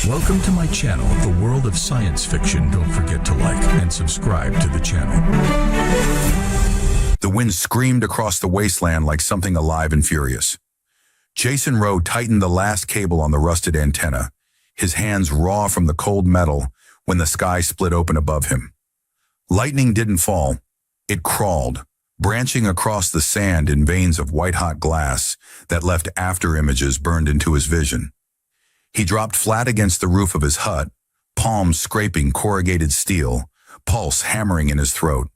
Welcome to my channel, The World of Science Fiction. Don't forget to like and subscribe to the channel. The wind screamed across the wasteland like something alive and furious. Jason Rowe tightened the last cable on the rusted antenna, his hands raw from the cold metal when the sky split open above him. Lightning didn't fall. It crawled, branching across the sand in veins of white-hot glass that left after-images burned into his vision. He dropped flat against the roof of his hut, palms scraping corrugated steel, pulse hammering in his throat.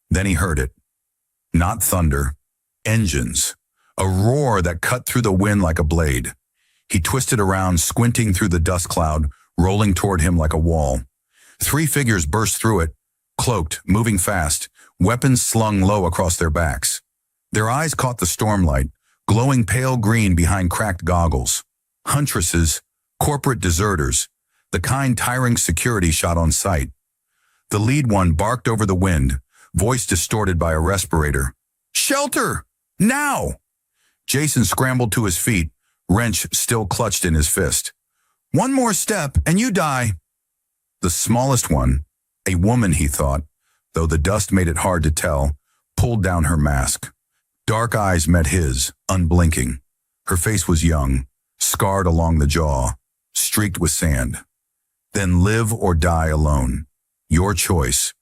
Then he heard it. Not thunder, engines, a roar that cut through the wind like a blade. He twisted around, squinting through the dust cloud, rolling toward him like a wall. 3 figures burst through it, cloaked, moving fast, weapons slung low across their backs. Their eyes caught the stormlight, glowing pale green behind cracked goggles. Huntresses, corporate deserters, the kind tiring security shot on sight. The lead one barked over the wind, voice distorted by a respirator. "Shelter! Now!" Jason scrambled to his feet, wrench still clutched in his fist. "One more step and you die." The smallest one, a woman he thought, though the dust made it hard to tell, pulled down her mask. Dark eyes met his, unblinking. Her face was young, scarred along the jaw, streaked with sand. Then live or die alone. Your choice.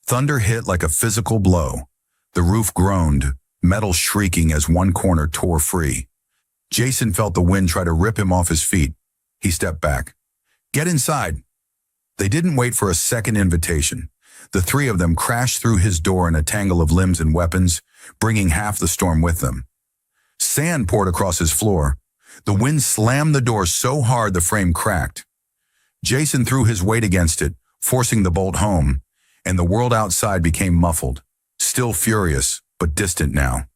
Thunder hit like a physical blow. The roof groaned, metal shrieking as one corner tore free. Jason felt the wind try to rip him off his feet. He stepped back. "Get inside." They didn't wait for a second invitation. The 3 of them crashed through his door in a tangle of limbs and weapons, bringing half the storm with them. Sand poured across his floor. The wind slammed the door so hard the frame cracked. Jason threw his weight against it, forcing the bolt home, and the world outside became muffled, still furious, but distant now.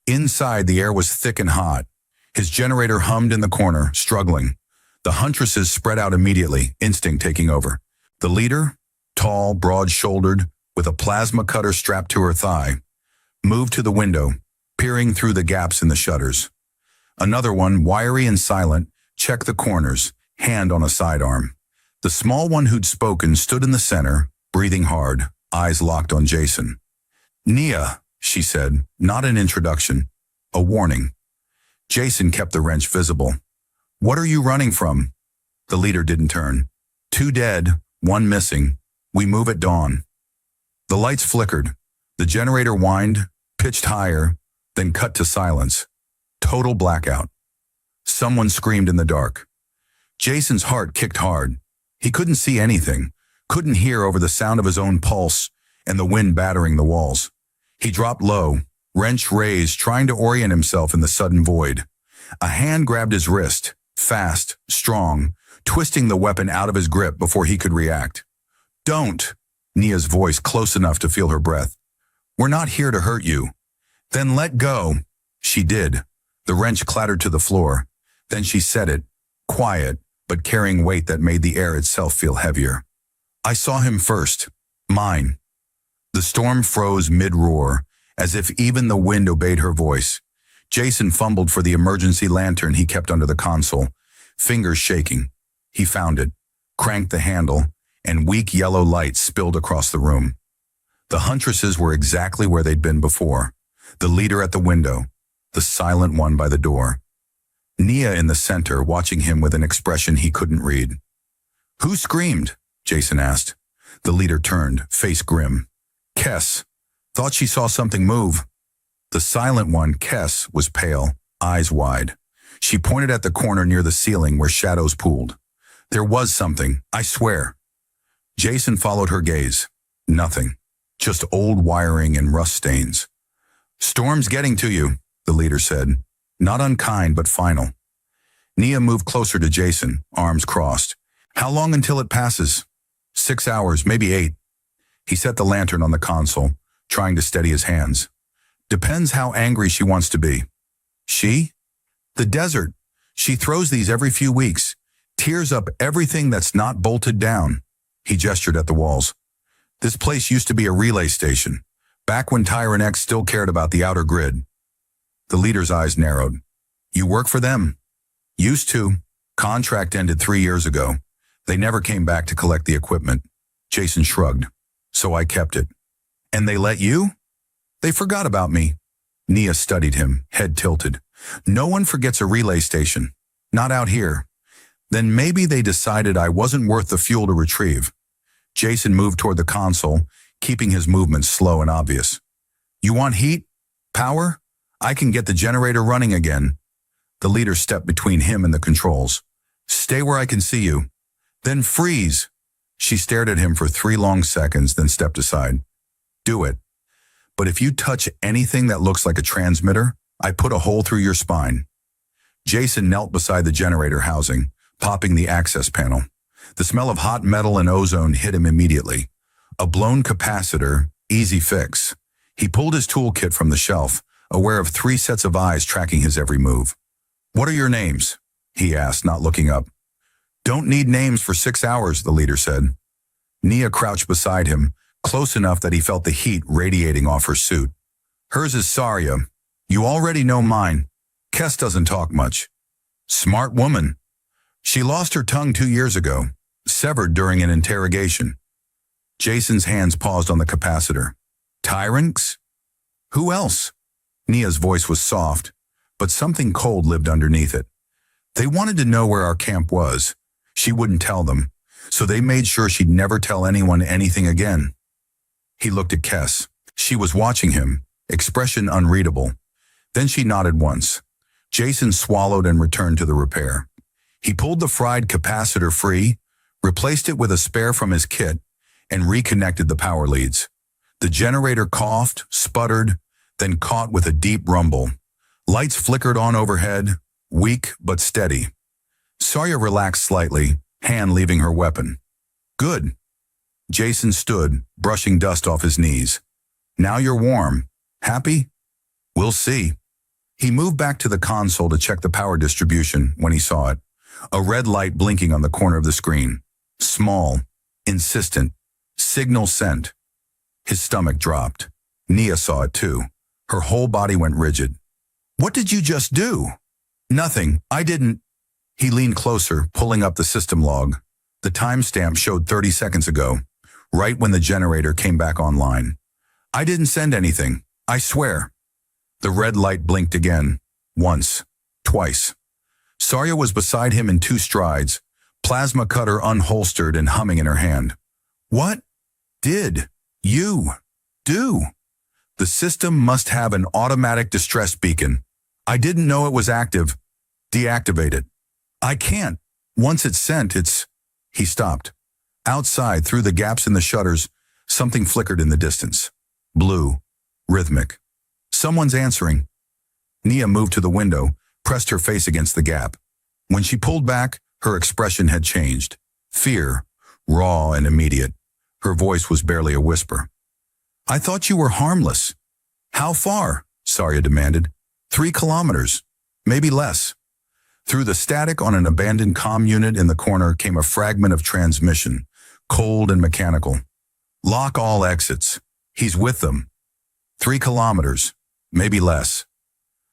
Inside, the air was thick and hot. His generator hummed in the corner, struggling. The Huntresses spread out immediately, instinct taking over. The leader, tall, broad-shouldered, with a plasma cutter strapped to her thigh, moved to the window, peering through the gaps in the shutters. Another one, wiry and silent, checked the corners, hand on a sidearm. The small one who'd spoken stood in the center, breathing hard, eyes locked on Jason. "Nia," she said, not an introduction, a warning. Jason kept the wrench visible. "What are you running from?" The leader didn't turn. "2 dead, 1 missing. We move at dawn." The lights flickered. The generator whined, pitched higher, then cut to silence. Total blackout. Someone screamed in the dark. Jason's heart kicked hard. He couldn't see anything, couldn't hear over the sound of his own pulse and the wind battering the walls. He dropped low, wrench raised, trying to orient himself in the sudden void. A hand grabbed his wrist, fast, strong, twisting the weapon out of his grip before he could react. "Don't," Nia's voice close enough to feel her breath. "We're not here to hurt you." "Then let go." She did. The wrench clattered to the floor. Then she said it, quiet, but carrying weight that made the air itself feel heavier. "I saw him first. Mine." The storm froze mid-roar, as if even the wind obeyed her voice. Jason fumbled for the emergency lantern he kept under the console, fingers shaking. He found it, cranked the handle, and weak yellow light spilled across the room. The Huntresses were exactly where they'd been before. The leader at the window, the silent one by the door. Nia in the center, watching him with an expression he couldn't read. "Who screamed?" Jason asked. The leader turned, face grim. "Kess. Thought she saw something move." The silent one, Kess, was pale, eyes wide. She pointed at the corner near the ceiling where shadows pooled. "There was something, I swear." Jason followed her gaze. Nothing. Just old wiring and rust stains. "Storm's getting to you," the leader said. Not unkind, but final. Nia moved closer to Jason, arms crossed. "How long until it passes?" 6 hours, maybe 8. He set the lantern on the console, trying to steady his hands. "Depends how angry she wants to be." "She?" "The desert. She throws these every few weeks. Tears up everything that's not bolted down." He gestured at the walls. "This place used to be a relay station, back when Tyrant X still cared about the outer grid." The leader's eyes narrowed. "You work for them?" "Used to. Contract ended 3 years ago. They never came back to collect the equipment. Jason shrugged. So I kept it. And they let you? They forgot about me. Nia studied him, head tilted. No one forgets a relay station. Not out here. Then maybe they decided I wasn't worth the fuel to retrieve. Jason moved toward the console, keeping his movements slow and obvious. You want heat? Power? I can get the generator running again. The leader stepped between him and the controls. Stay where I can see you. Then freeze. She stared at him for 3 long seconds, then stepped aside. Do it. But if you touch anything that looks like a transmitter, I put a hole through your spine. Jason knelt beside the generator housing, popping the access panel. The smell of hot metal and ozone hit him immediately. A blown capacitor, easy fix. He pulled his toolkit from the shelf, aware of 3 sets of eyes tracking his every move. What are your names? He asked, not looking up. Don't need names for 6 hours, the leader said. Nia crouched beside him, close enough that he felt the heat radiating off her suit. Hers is Saria. You already know mine. Kess doesn't talk much. Smart woman. She lost her tongue 2 years ago, severed during an interrogation. Jason's hands paused on the capacitor. Tyrants? Who else? Nia's voice was soft, but something cold lived underneath it. They wanted to know where our camp was. She wouldn't tell them, so they made sure she'd never tell anyone anything again. He looked at Kess. She was watching him, expression unreadable. Then she nodded once. Jason swallowed and returned to the repair. He pulled the fried capacitor free, replaced it with a spare from his kit, and reconnected the power leads. The generator coughed, sputtered, then caught with a deep rumble. Lights flickered on overhead, weak but steady. Saria relaxed slightly, hand leaving her weapon. Good. Jason stood, brushing dust off his knees. Now you're warm. Happy? We'll see. He moved back to the console to check the power distribution when he saw it. A red light blinking on the corner of the screen. Small, insistent, signal sent. His stomach dropped. Nia saw it too. Her whole body went rigid. What did you just do? Nothing. I didn't. He leaned closer, pulling up the system log. The timestamp showed 30 seconds ago, right when the generator came back online. I didn't send anything. I swear. The red light blinked again. Once. Twice. Saria was beside him in 2 strides, plasma cutter unholstered and humming in her hand. What did you do? The system must have an automatic distress beacon. I didn't know it was active. Deactivate it. I can't. Once it's sent, it's... He stopped. Outside, through the gaps in the shutters, something flickered in the distance. Blue. Rhythmic. Someone's answering. Nia moved to the window, pressed her face against the gap. When she pulled back, her expression had changed. Fear, raw and immediate. Her voice was barely a whisper. I thought you were harmless. How far? Saria demanded. 3 kilometers. Maybe less. Through the static on an abandoned comm unit in the corner came a fragment of transmission, cold and mechanical. Lock all exits. He's with them. 3 kilometers. Maybe less.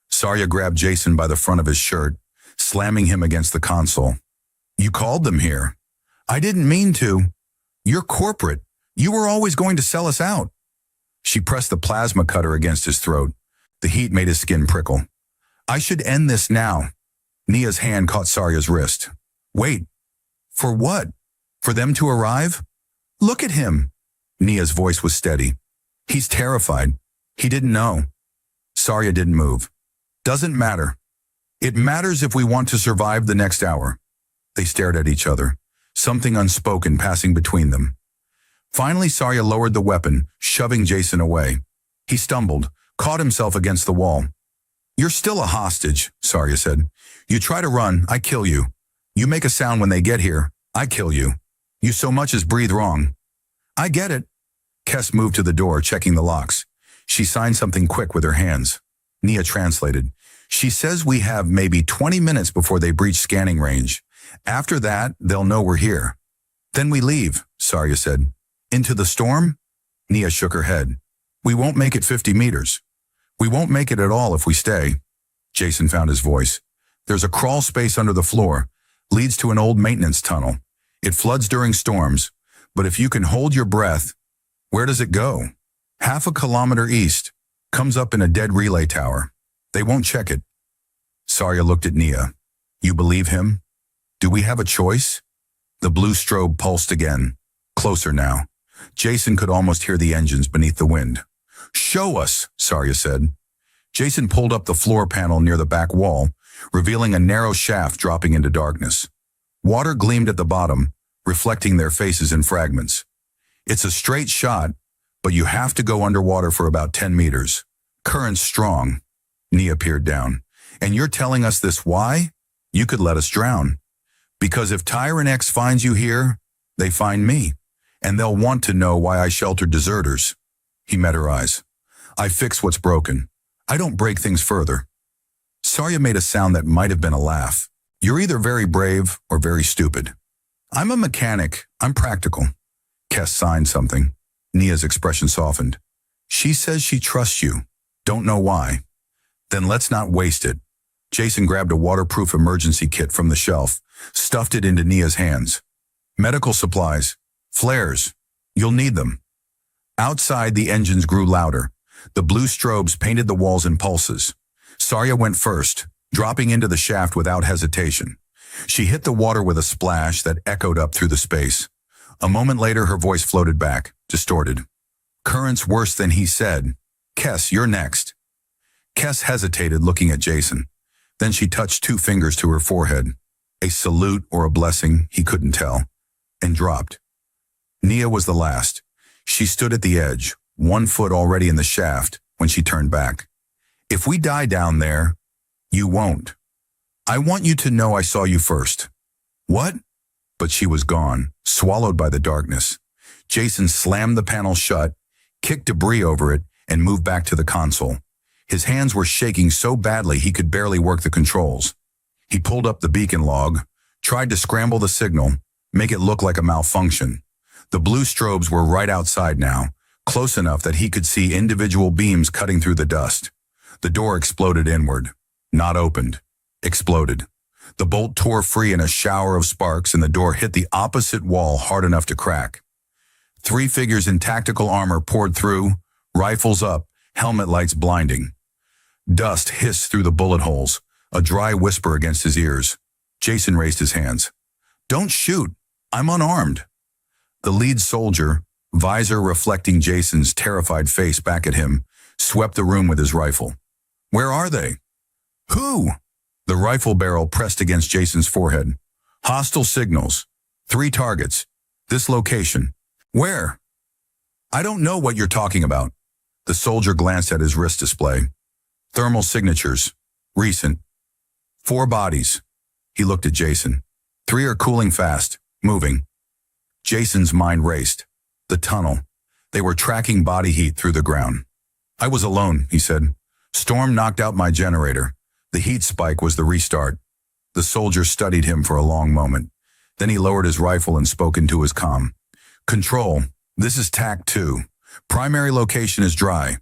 Saria grabbed Jason by the front of his shirt, slamming him against the console. You called them here. I didn't mean to. You're corporate. You were always going to sell us out. She pressed the plasma cutter against his throat. The heat made his skin prickle. I should end this now. Nia's hand caught Saria's wrist. Wait. For what? For them to arrive? Look at him. Nia's voice was steady. He's terrified. He didn't know. Saria didn't move. Doesn't matter. It matters if we want to survive the next hour. They stared at each other, something unspoken passing between them. Finally, Saria lowered the weapon, shoving Jason away. He stumbled, caught himself against the wall. You're still a hostage, Saria said. You try to run, I kill you. You make a sound when they get here, I kill you. You so much as breathe wrong. I get it. Kess moved to the door, checking the locks. She signed something quick with her hands. Nia translated. She says we have maybe 20 minutes before they breach scanning range. After that, they'll know we're here. Then we leave, Saria said. Into the storm? Nia shook her head. We won't make it 50 meters. We won't make it at all if we stay. Jason found his voice. There's a crawl space under the floor. Leads to an old maintenance tunnel. It floods during storms, but if you can hold your breath, where does it go? Half a kilometer east. Comes up in a dead relay tower. They won't check it. Sarya looked at Nia. You believe him? Do we have a choice? The blue strobe pulsed again. Closer now. Jason could almost hear the engines beneath the wind. Show us, Sarya said. Jason pulled up the floor panel near the back wall, revealing a narrow shaft dropping into darkness. Water gleamed at the bottom, reflecting their faces in fragments. It's a straight shot, but you have to go underwater for about 10 meters. Current's strong. Nia peered down. And you're telling us this why? You could let us drown. Because if Tyrant X finds you here, they find me. And they'll want to know why I sheltered deserters. He met her eyes. I fix what's broken. I don't break things further. Sarya made a sound that might have been a laugh. You're either very brave or very stupid. I'm a mechanic. I'm practical. Kes signed something. Nia's expression softened. She says she trusts you. Don't know why. Then let's not waste it. Jason grabbed a waterproof emergency kit from the shelf, stuffed it into Nia's hands. Medical supplies. Flares. You'll need them. Outside, the engines grew louder. The blue strobes painted the walls in pulses. Sarya went first, dropping into the shaft without hesitation. She hit the water with a splash that echoed up through the space. A moment later, her voice floated back, distorted. Current's worse than he said. Kes, you're next. Kes hesitated, looking at Jason. Then she touched 2 fingers to her forehead. A salute or a blessing, he couldn't tell. And dropped. Nia was the last. She stood at the edge, 1 foot already in the shaft, when she turned back. If we die down there, you won't. I want you to know I saw you first. What? But she was gone, swallowed by the darkness. Jason slammed the panel shut, kicked debris over it, and moved back to the console. His hands were shaking so badly he could barely work the controls. He pulled up the beacon log, tried to scramble the signal, make it look like a malfunction. The blue strobes were right outside now, close enough that he could see individual beams cutting through the dust. The door exploded inward. Not opened. Exploded. The bolt tore free in a shower of sparks and the door hit the opposite wall hard enough to crack. 3 figures in tactical armor poured through, rifles up, helmet lights blinding. Dust hissed through the bullet holes, a dry whisper against his ears. Jason raised his hands. Don't shoot. I'm unarmed. The lead soldier, visor reflecting Jason's terrified face back at him, swept the room with his rifle. Where are they? Who? The rifle barrel pressed against Jason's forehead. Hostile signals. 3 targets. This location. Where? I don't know what you're talking about. The soldier glanced at his wrist display. Thermal signatures. Recent. 4 bodies. He looked at Jason. 3 are cooling fast. Moving. Jason's mind raced. The tunnel. They were tracking body heat through the ground. I was alone, he said. Storm knocked out my generator. The heat spike was the restart. The soldier studied him for a long moment. Then he lowered his rifle and spoke into his comm. Control, this is TAC 2. Primary location is dry.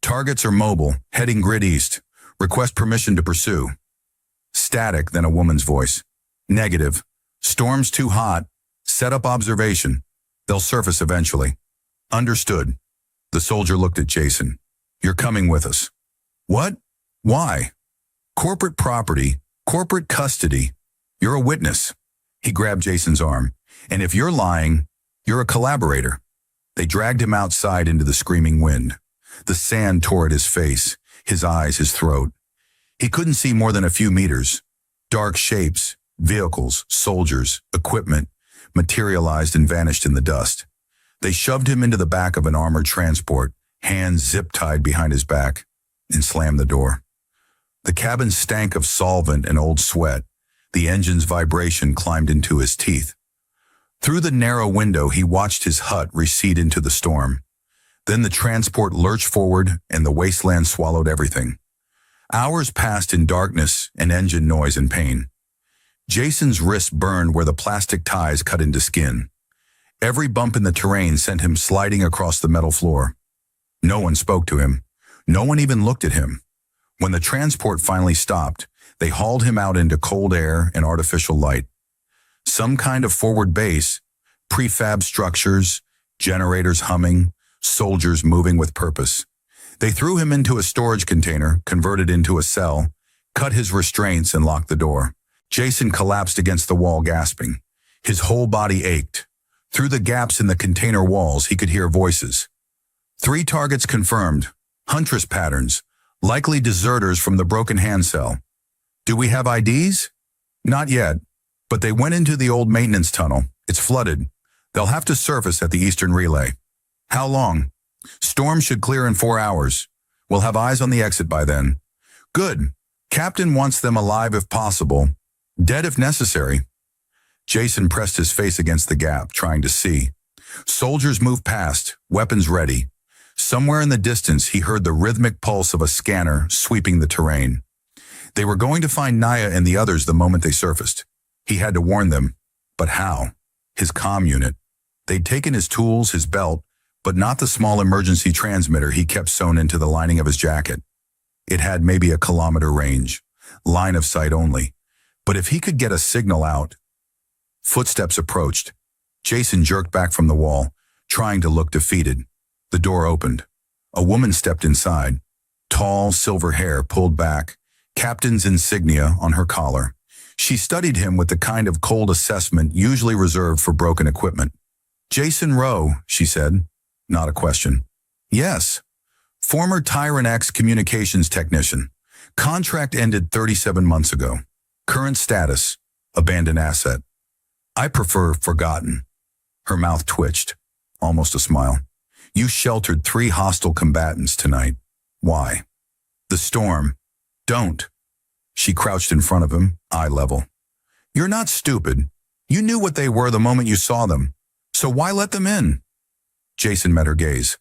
Targets are mobile, heading grid east. Request permission to pursue. Static, then a woman's voice. Negative. Storm's too hot. Set up observation. They'll surface eventually. Understood. The soldier looked at Jason. You're coming with us. What? Why? Corporate property, corporate custody. You're a witness. He grabbed Jason's arm. And if you're lying, you're a collaborator. They dragged him outside into the screaming wind. The sand tore at his face, his eyes, his throat. He couldn't see more than a few meters. Dark shapes, vehicles, soldiers, equipment, materialized and vanished in the dust. They shoved him into the back of an armored transport, hands zip-tied behind his back, and slammed the door. The cabin stank of solvent and old sweat. The engine's vibration climbed into his teeth. Through the narrow window, he watched his hut recede into the storm. Then the transport lurched forward and the wasteland swallowed everything. Hours passed in darkness and engine noise and pain. Jason's wrist burned where the plastic ties cut into skin. Every bump in the terrain sent him sliding across the metal floor. No one spoke to him. No one even looked at him. When the transport finally stopped, they hauled him out into cold air and artificial light. Some kind of forward base, prefab structures, generators humming, soldiers moving with purpose. They threw him into a storage container, converted into a cell, cut his restraints and locked the door. Jason collapsed against the wall, gasping. His whole body ached. Through the gaps in the container walls, he could hear voices. 3 targets confirmed. Huntress patterns. Likely deserters from the broken hand cell. Do we have IDs? Not yet, but they went into the old maintenance tunnel. It's flooded. They'll have to surface at the eastern relay. How long? Storm should clear in 4 hours. We'll have eyes on the exit by then. Good. Captain wants them alive if possible. Dead if necessary. Jason pressed his face against the gap, trying to see. Soldiers moved past, weapons ready. Somewhere in the distance, he heard the rhythmic pulse of a scanner sweeping the terrain. They were going to find Naya and the others the moment they surfaced. He had to warn them. But how? His comm unit. They'd taken his tools, his belt, but not the small emergency transmitter he kept sewn into the lining of his jacket. It had maybe a kilometer range, line of sight only. But if he could get a signal out... Footsteps approached. Jason jerked back from the wall, trying to look defeated. The door opened. A woman stepped inside. Tall, silver hair pulled back, captain's insignia on her collar. She studied him with the kind of cold assessment usually reserved for broken equipment. Jason Rowe, she said. Not a question. Yes. Former Tyrant X communications technician. Contract ended 37 months ago. Current status, abandoned asset. I prefer forgotten. Her mouth twitched, almost a smile. You sheltered 3 hostile combatants tonight. Why? The storm. Don't. She crouched in front of him, eye level. You're not stupid. You knew what they were the moment you saw them. So why let them in? Jason met her gaze.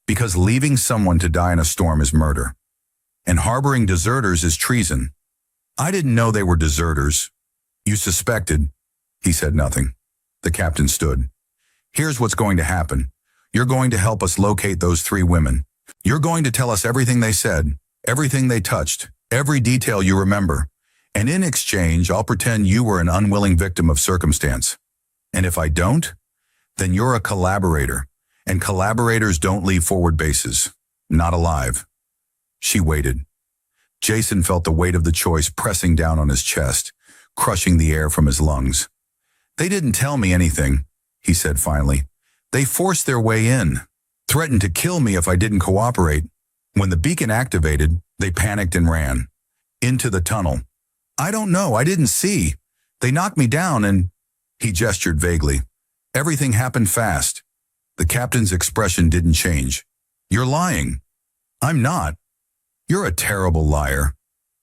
Because leaving someone to die in a storm is murder. And harboring deserters is treason. I didn't know they were deserters. You suspected. He said nothing. The captain stood. Here's what's going to happen. You're going to help us locate those 3 women. You're going to tell us everything they said, everything they touched, every detail you remember. And in exchange, I'll pretend you were an unwilling victim of circumstance. And if I don't, then you're a collaborator. And collaborators don't leave forward bases. Not alive. She waited. Jason felt the weight of the choice pressing down on his chest, crushing the air from his lungs. They didn't tell me anything, he said finally. They forced their way in, threatened to kill me if I didn't cooperate. When the beacon activated, they panicked and ran. Into the tunnel. I don't know, I didn't see. They knocked me down and... He gestured vaguely. Everything happened fast. The captain's expression didn't change. You're lying. I'm not. You're a terrible liar.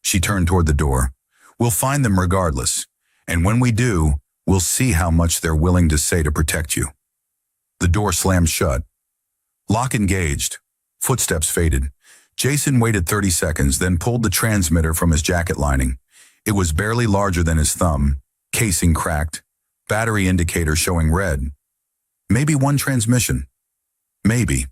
She turned toward the door. We'll find them regardless. And when we do, we'll see how much they're willing to say to protect you. The door slammed shut. Lock engaged. Footsteps faded. Jason waited 30 seconds, then pulled the transmitter from his jacket lining. It was barely larger than his thumb, casing cracked, battery indicator showing red. Maybe 1 transmission. Maybe.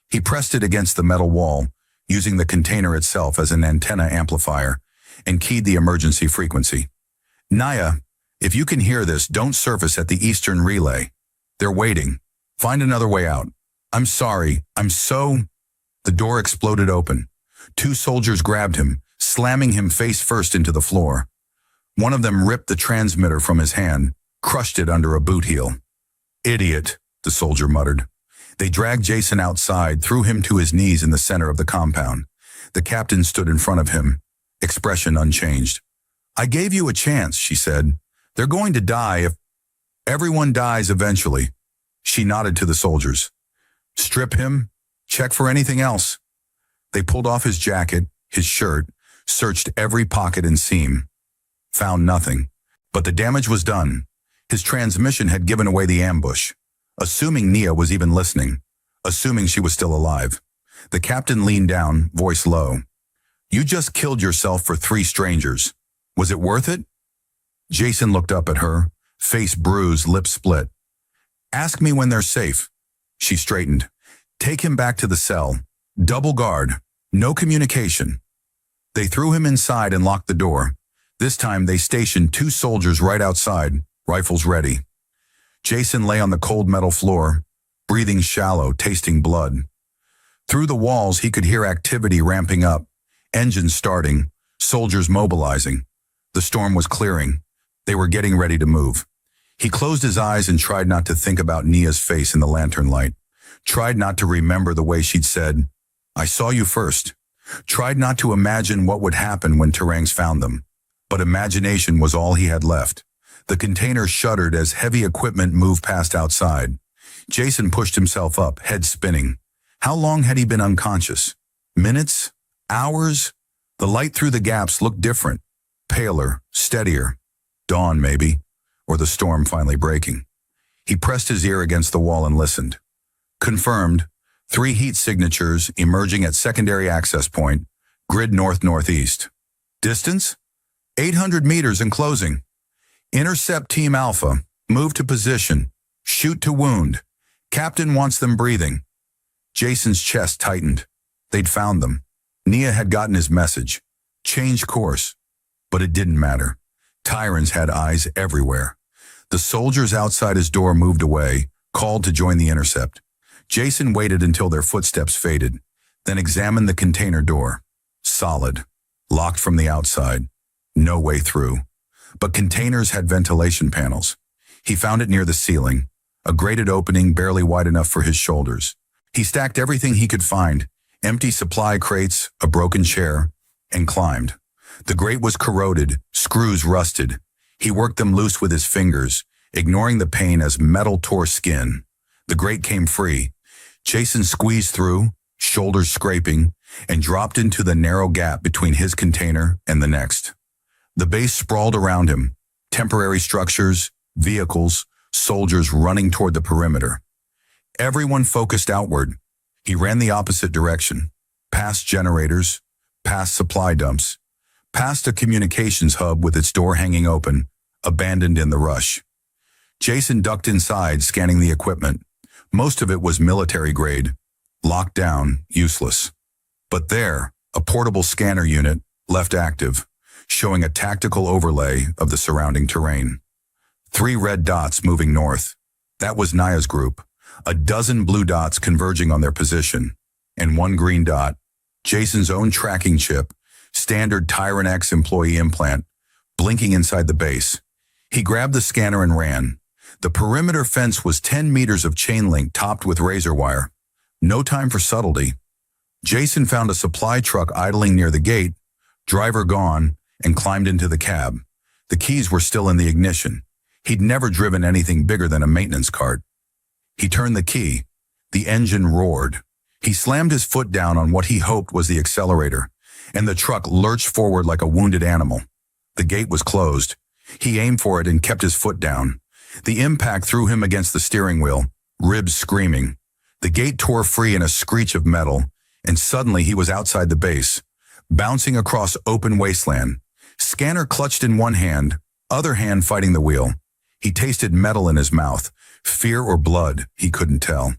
He pressed it against the metal wall, using the container itself as an antenna amplifier, and keyed the emergency frequency. Naya, if you can hear this, don't surface at the eastern relay. They're waiting. Find another way out. I'm sorry. The door exploded open. 2 soldiers grabbed him, slamming him face first into the floor. One of them ripped the transmitter from his hand, crushed it under a boot heel. Idiot, the soldier muttered. They dragged Jason outside, threw him to his knees in the center of the compound. The captain stood in front of him, expression unchanged. I gave you a chance, she said. They're going to die if... Everyone dies eventually. She nodded to the soldiers. Strip him. Check for anything else. They pulled off his jacket, his shirt, searched every pocket and seam. Found nothing. But the damage was done. His transmission had given away the ambush. Assuming Nia was even listening. Assuming she was still alive. The captain leaned down, voice low. You just killed yourself for 3 strangers. Was it worth it? Jason looked up at her, face bruised, lips split. Ask me when they're safe. She straightened. Take him back to the cell. Double guard. No communication. They threw him inside and locked the door. This time they stationed 2 soldiers right outside, rifles ready. Jason lay on the cold metal floor, breathing shallow, tasting blood. Through the walls, he could hear activity ramping up, engines starting, soldiers mobilizing. The storm was clearing. They were getting ready to move. He closed his eyes and tried not to think about Nia's face in the lantern light. Tried not to remember the way she'd said, "I saw you first." Tried not to imagine what would happen when Tarangs found them. But imagination was all he had left. The container shuddered as heavy equipment moved past outside. Jason pushed himself up, head spinning. How long had he been unconscious? Minutes? Hours? The light through the gaps looked different. Paler, steadier. Dawn, maybe. Or the storm finally breaking. He pressed his ear against the wall and listened. Confirmed. 3 heat signatures emerging at secondary access point. Grid north-northeast. Distance? 800 meters and closing. Intercept Team Alpha. Move to position. Shoot to wound. Captain wants them breathing. Jason's chest tightened. They'd found them. Nia had gotten his message. Change course. But it didn't matter. Tyrants had eyes everywhere. The soldiers outside his door moved away, called to join the intercept. Jason waited until their footsteps faded, then examined the container door. Solid. Locked from the outside. No way through. But containers had ventilation panels. He found it near the ceiling, a grated opening barely wide enough for his shoulders. He stacked everything he could find, empty supply crates, a broken chair, and climbed. The grate was corroded, screws rusted. He worked them loose with his fingers, ignoring the pain as metal tore skin. The grate came free. Jason squeezed through, shoulders scraping, and dropped into the narrow gap between his container and the next. The base sprawled around him, temporary structures, vehicles, soldiers running toward the perimeter. Everyone focused outward. He ran the opposite direction, past generators, past supply dumps, past a communications hub with its door hanging open, abandoned in the rush. Jason ducked inside, scanning the equipment. Most of it was military grade, locked down, useless. But there, a portable scanner unit, left active, showing a tactical overlay of the surrounding terrain. 3 red dots moving north. That was Nia's group. A dozen blue dots converging on their position. And 1 green dot, Jason's own tracking chip, standard Tyrant X employee implant, blinking inside the base. He grabbed the scanner and ran. The perimeter fence was 10 meters of chain link topped with razor wire. No time for subtlety. Jason found a supply truck idling near the gate, driver gone, and climbed into the cab. The keys were still in the ignition. He'd never driven anything bigger than a maintenance cart. He turned the key. The engine roared. He slammed his foot down on what he hoped was the accelerator, and the truck lurched forward like a wounded animal. The gate was closed. He aimed for it and kept his foot down. The impact threw him against the steering wheel, ribs screaming. The gate tore free in a screech of metal, and suddenly he was outside the base, bouncing across open wasteland. Scanner clutched in one hand, other hand fighting the wheel. He tasted metal in his mouth, fear or blood, he couldn't tell.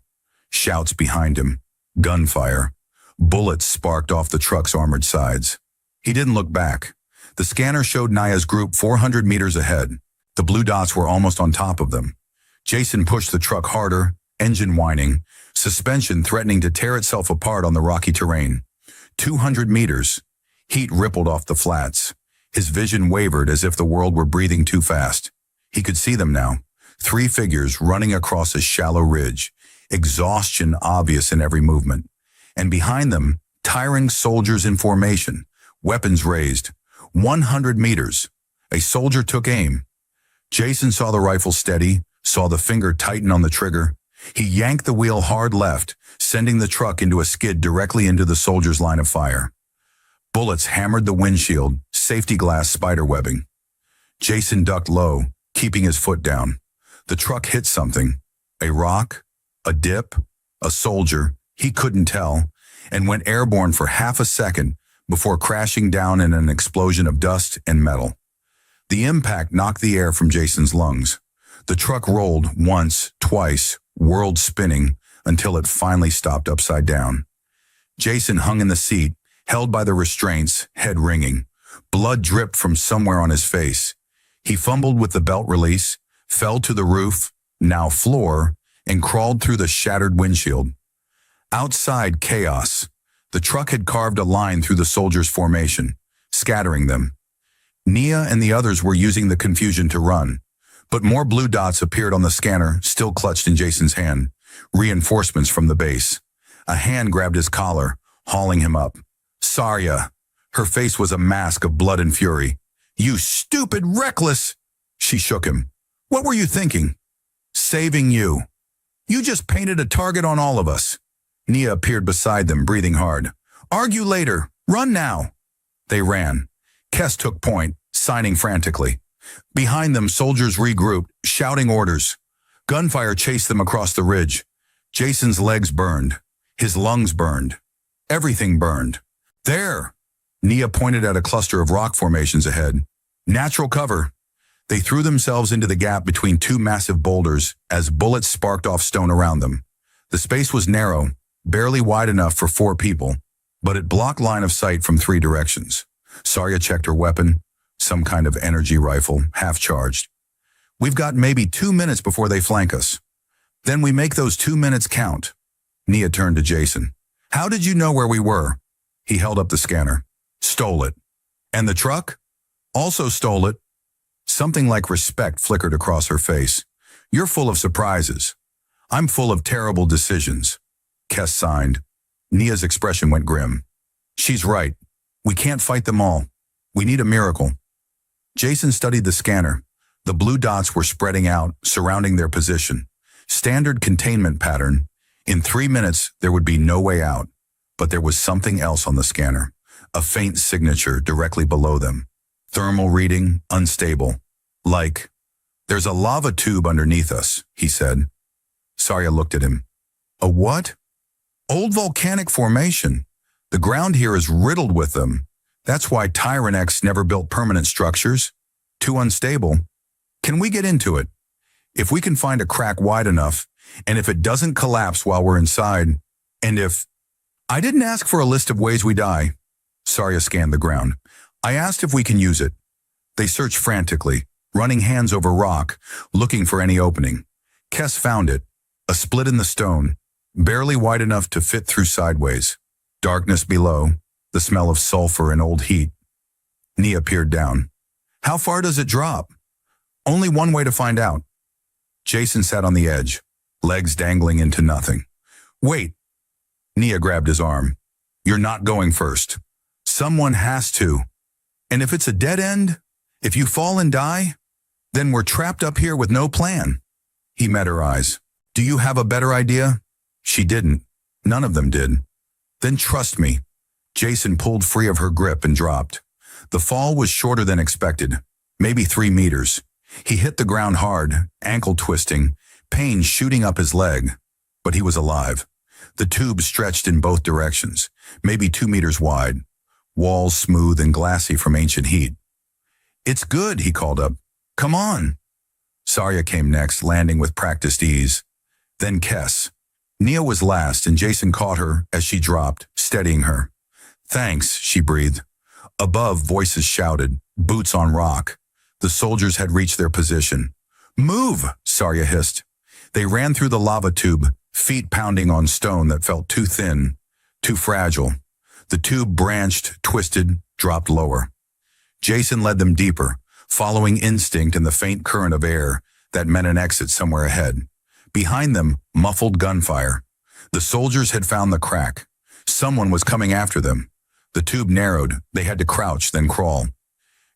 Shouts behind him, gunfire. Bullets sparked off the truck's armored sides. He didn't look back. The scanner showed Nia's group 400 meters ahead. The blue dots were almost on top of them. Jason pushed the truck harder, engine whining, suspension threatening to tear itself apart on the rocky terrain. 200 meters. Heat rippled off the flats. His vision wavered as if the world were breathing too fast. He could see them now. 3 figures running across a shallow ridge, exhaustion obvious in every movement. And behind them, Tyrant soldiers in formation, weapons raised. 100 meters. A soldier took aim. Jason saw the rifle steady, saw the finger tighten on the trigger. He yanked the wheel hard left, sending the truck into a skid directly into the soldier's line of fire. Bullets hammered the windshield, safety glass spiderwebbing. Jason ducked low, keeping his foot down. The truck hit something. A rock, a dip, a soldier, he couldn't tell, and went airborne for half a second before crashing down in an explosion of dust and metal. The impact knocked the air from Jason's lungs. The truck rolled once, twice, world spinning, until it finally stopped upside down. Jason hung in the seat, held by the restraints, head ringing. Blood dripped from somewhere on his face. He fumbled with the belt release, fell to the roof, now floor, and crawled through the shattered windshield. Outside, chaos. The truck had carved a line through the soldiers' formation, scattering them. Nia and the others were using the confusion to run, but more blue dots appeared on the scanner, still clutched in Jason's hand, reinforcements from the base. A hand grabbed his collar, hauling him up. Sarya. Her face was a mask of blood and fury. "You stupid, reckless!" She shook him. "What were you thinking?" "Saving you. You just painted a target on all of us." Nia appeared beside them, breathing hard. "Argue later. Run now." They ran. Kess took point, signing frantically. Behind them, soldiers regrouped, shouting orders. Gunfire chased them across the ridge. Jason's legs burned. His lungs burned. Everything burned. "There!" Nia pointed at a cluster of rock formations ahead. "Natural cover." They threw themselves into the gap between two massive boulders as bullets sparked off stone around them. The space was narrow, barely wide enough for 4 people, but it blocked line of sight from 3 directions. Sarya checked her weapon, some kind of energy rifle, half-charged. "We've got maybe 2 minutes before they flank us. Then we make those 2 minutes count." Nia turned to Jason. "How did you know where we were?" He held up the scanner. "Stole it." "And the truck?" "Also stole it." Something like respect flickered across her face. "You're full of surprises. I'm full of terrible decisions." Kess signed. Nia's expression went grim. "She's right. We can't fight them all. We need a miracle." Jason studied the scanner. The blue dots were spreading out, surrounding their position. Standard containment pattern. In 3 minutes, there would be no way out. But there was something else on the scanner. A faint signature directly below them. Thermal reading, unstable. Like, "There's a lava tube underneath us," he said. Sarya looked at him. "A what?" "Old volcanic formation. The ground here is riddled with them. That's why Tyrant X never built permanent structures. Too unstable. Can we get into it? If we can find a crack wide enough, and if it doesn't collapse while we're inside, and if—" "I didn't ask for a list of ways we die." Sarya scanned the ground. "I asked if we can use it." They searched frantically, running hands over rock, looking for any opening. Kess found it, a split in the stone, barely wide enough to fit through sideways. Darkness below, the smell of sulfur and old heat. Nia peered down. "How far does it drop?" "Only one way to find out." Jason sat on the edge, legs dangling into nothing. "Wait." Nia grabbed his arm. "You're not going first. Someone has to. And if it's a dead end, if you fall and die, then we're trapped up here with no plan." He met her eyes. "Do you have a better idea?" She didn't. None of them did. "Then trust me." Jason pulled free of her grip and dropped. The fall was shorter than expected, maybe 3 meters. He hit the ground hard, ankle twisting, pain shooting up his leg. But he was alive. The tube stretched in both directions, maybe 2 meters wide. Walls smooth and glassy from ancient heat. "It's good," he called up. "Come on." Sarya came next, landing with practiced ease. Then Kess. Nia was last, and Jason caught her as she dropped, steadying her. "Thanks," she breathed. Above, voices shouted, boots on rock. The soldiers had reached their position. "Move!" Sarya hissed. They ran through the lava tube, feet pounding on stone that felt too thin, too fragile. The tube branched, twisted, dropped lower. Jason led them deeper, following instinct and the faint current of air that meant an exit somewhere ahead. Behind them, muffled gunfire. The soldiers had found the crack. Someone was coming after them. The tube narrowed. They had to crouch, then crawl.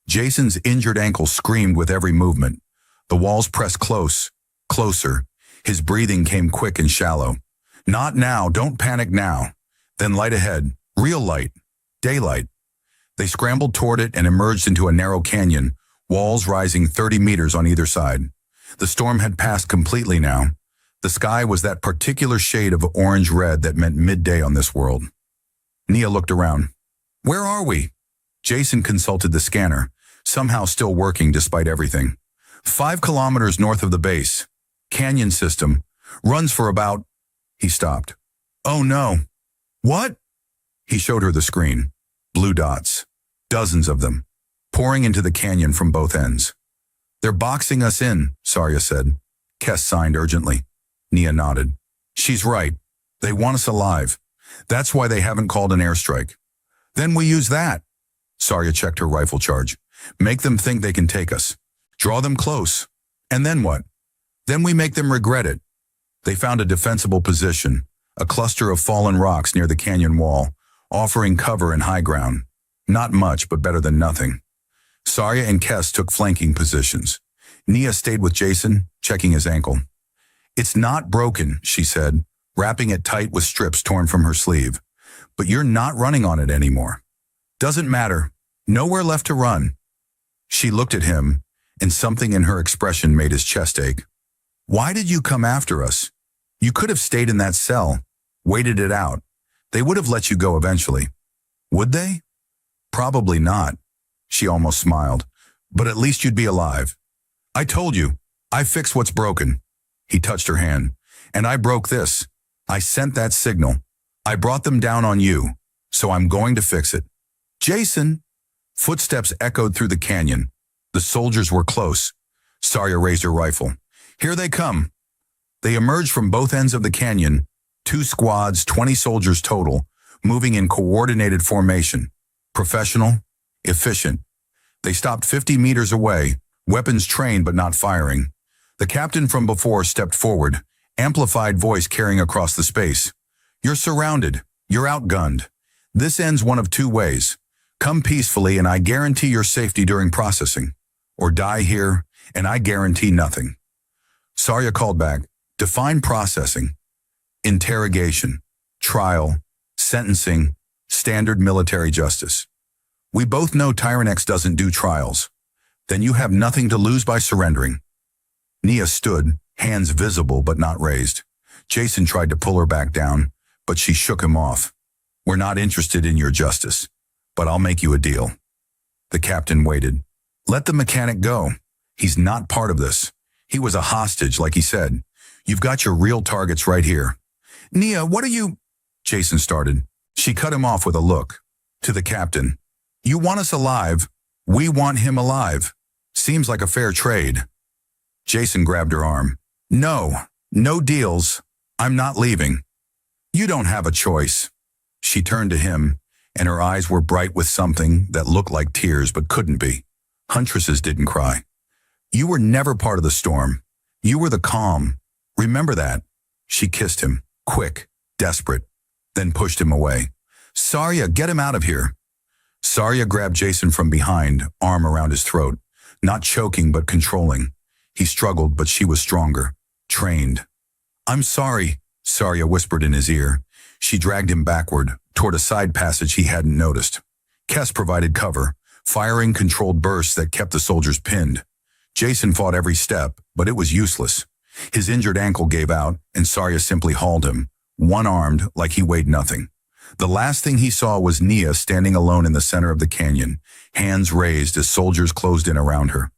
Jason's injured ankle screamed with every movement. The walls pressed close, closer. His breathing came quick and shallow. "Not now, don't panic now." Then light ahead, real light, daylight. They scrambled toward it and emerged into a narrow canyon, walls rising 30 meters on either side. The storm had passed completely now. The sky was that particular shade of orange-red that meant midday on this world. Nia looked around. "Where are we?" Jason consulted the scanner, somehow still working despite everything. 5 kilometers north of the base. Canyon system. Runs for about... He stopped. "Oh no." "What?" He showed her the screen. Blue dots. Dozens of them. Pouring into the canyon from both ends. They're boxing us in, Sarya said. Kes signed urgently. Nia nodded. She's right. They want us alive. That's why they haven't called an airstrike. Then we use that. Sarya checked her rifle charge. Make them think they can take us. Draw them close. And then what? Then we make them regret it. They found a defensible position, a cluster of fallen rocks near the canyon wall, offering cover and high ground. Not much, but better than nothing. Sarya and Kes took flanking positions. Nia stayed with Jason, checking his ankle. It's not broken, she said, wrapping it tight with strips torn from her sleeve. But you're not running on it anymore. Doesn't matter. Nowhere left to run. She looked at him, and something in her expression made his chest ache. Why did you come after us? You could have stayed in that cell, waited it out. They would have let you go eventually. Would they? Probably not. She almost smiled. But at least you'd be alive. I told you, I fixed what's broken. He touched her hand. And I broke this. I sent that signal. I brought them down on you, so I'm going to fix it. Jason! Footsteps echoed through the canyon. The soldiers were close. Sarya raised her rifle. Here they come. They emerged from both ends of the canyon, 2 squads, 20 soldiers total, moving in coordinated formation. Professional, efficient. They stopped 50 meters away, weapons trained but not firing. The captain from before stepped forward, amplified voice carrying across the space. You're surrounded. You're outgunned. This ends one of 2 ways. Come peacefully and I guarantee your safety during processing. Or die here and I guarantee nothing. Sarya called back. Define processing. Interrogation. Trial. Sentencing. Standard military justice. We both know Tyrannex doesn't do trials. Then you have nothing to lose by surrendering. Nia stood, hands visible but not raised. Jason tried to pull her back down, but she shook him off. We're not interested in your justice, but I'll make you a deal. The captain waited. Let the mechanic go. He's not part of this. He was a hostage, like he said. You've got your real targets right here. Nia, what are you... Jason started. She cut him off with a look. To the captain. You want us alive. We want him alive. Seems like a fair trade. Jason grabbed her arm. No deals. I'm not leaving. You don't have a choice. She turned to him, and her eyes were bright with something that looked like tears but couldn't be. Huntresses didn't cry. You were never part of the storm. You were the calm. Remember that. She kissed him, quick, desperate, then pushed him away. Sarya, get him out of here. Sarya grabbed Jason from behind, arm around his throat, not choking but controlling. He struggled, but she was stronger, trained. I'm sorry, Sarya whispered in his ear. She dragged him backward, toward a side passage he hadn't noticed. Kes provided cover, firing controlled bursts that kept the soldiers pinned. Jason fought every step, but it was useless. His injured ankle gave out, and Sarya simply hauled him, one-armed like he weighed nothing. The last thing he saw was Nia standing alone in the center of the canyon, hands raised as soldiers closed in around her.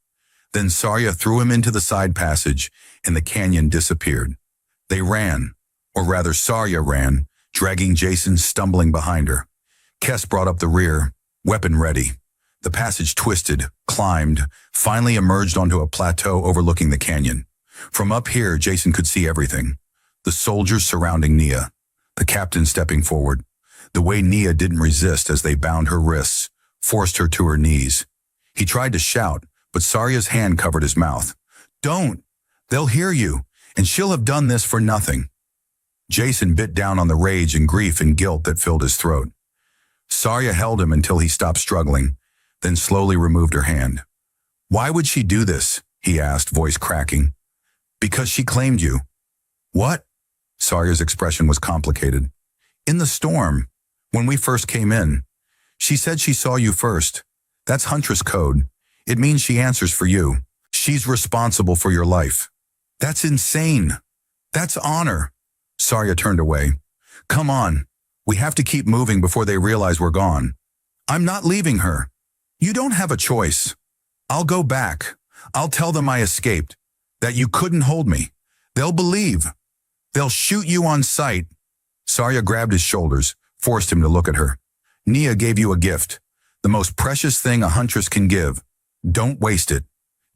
Then Sarya threw him into the side passage, and the canyon disappeared. They ran, or rather Sarya ran, dragging Jason stumbling behind her. Kes brought up the rear, weapon ready. The passage twisted, climbed, finally emerged onto a plateau overlooking the canyon. From up here, Jason could see everything. The soldiers surrounding Nia, the captain stepping forward. The way Nia didn't resist as they bound her wrists, forced her to her knees. He tried to shout, but Sarya's hand covered his mouth. Don't! They'll hear you, and she'll have done this for nothing. Jason bit down on the rage and grief and guilt that filled his throat. Sarya held him until he stopped struggling, then slowly removed her hand. Why would she do this? He asked, voice cracking. Because she claimed you. What? Sarya's expression was complicated. In the storm, when we first came in. She said she saw you first. That's Huntress code. It means she answers for you. She's responsible for your life. That's insane. That's honor. Sarya turned away. Come on. We have to keep moving before they realize we're gone. I'm not leaving her. You don't have a choice. I'll go back. I'll tell them I escaped. That you couldn't hold me. They'll believe. They'll shoot you on sight. Sarya grabbed his shoulders, forced him to look at her. Nia gave you a gift. The most precious thing a huntress can give. Don't waste it.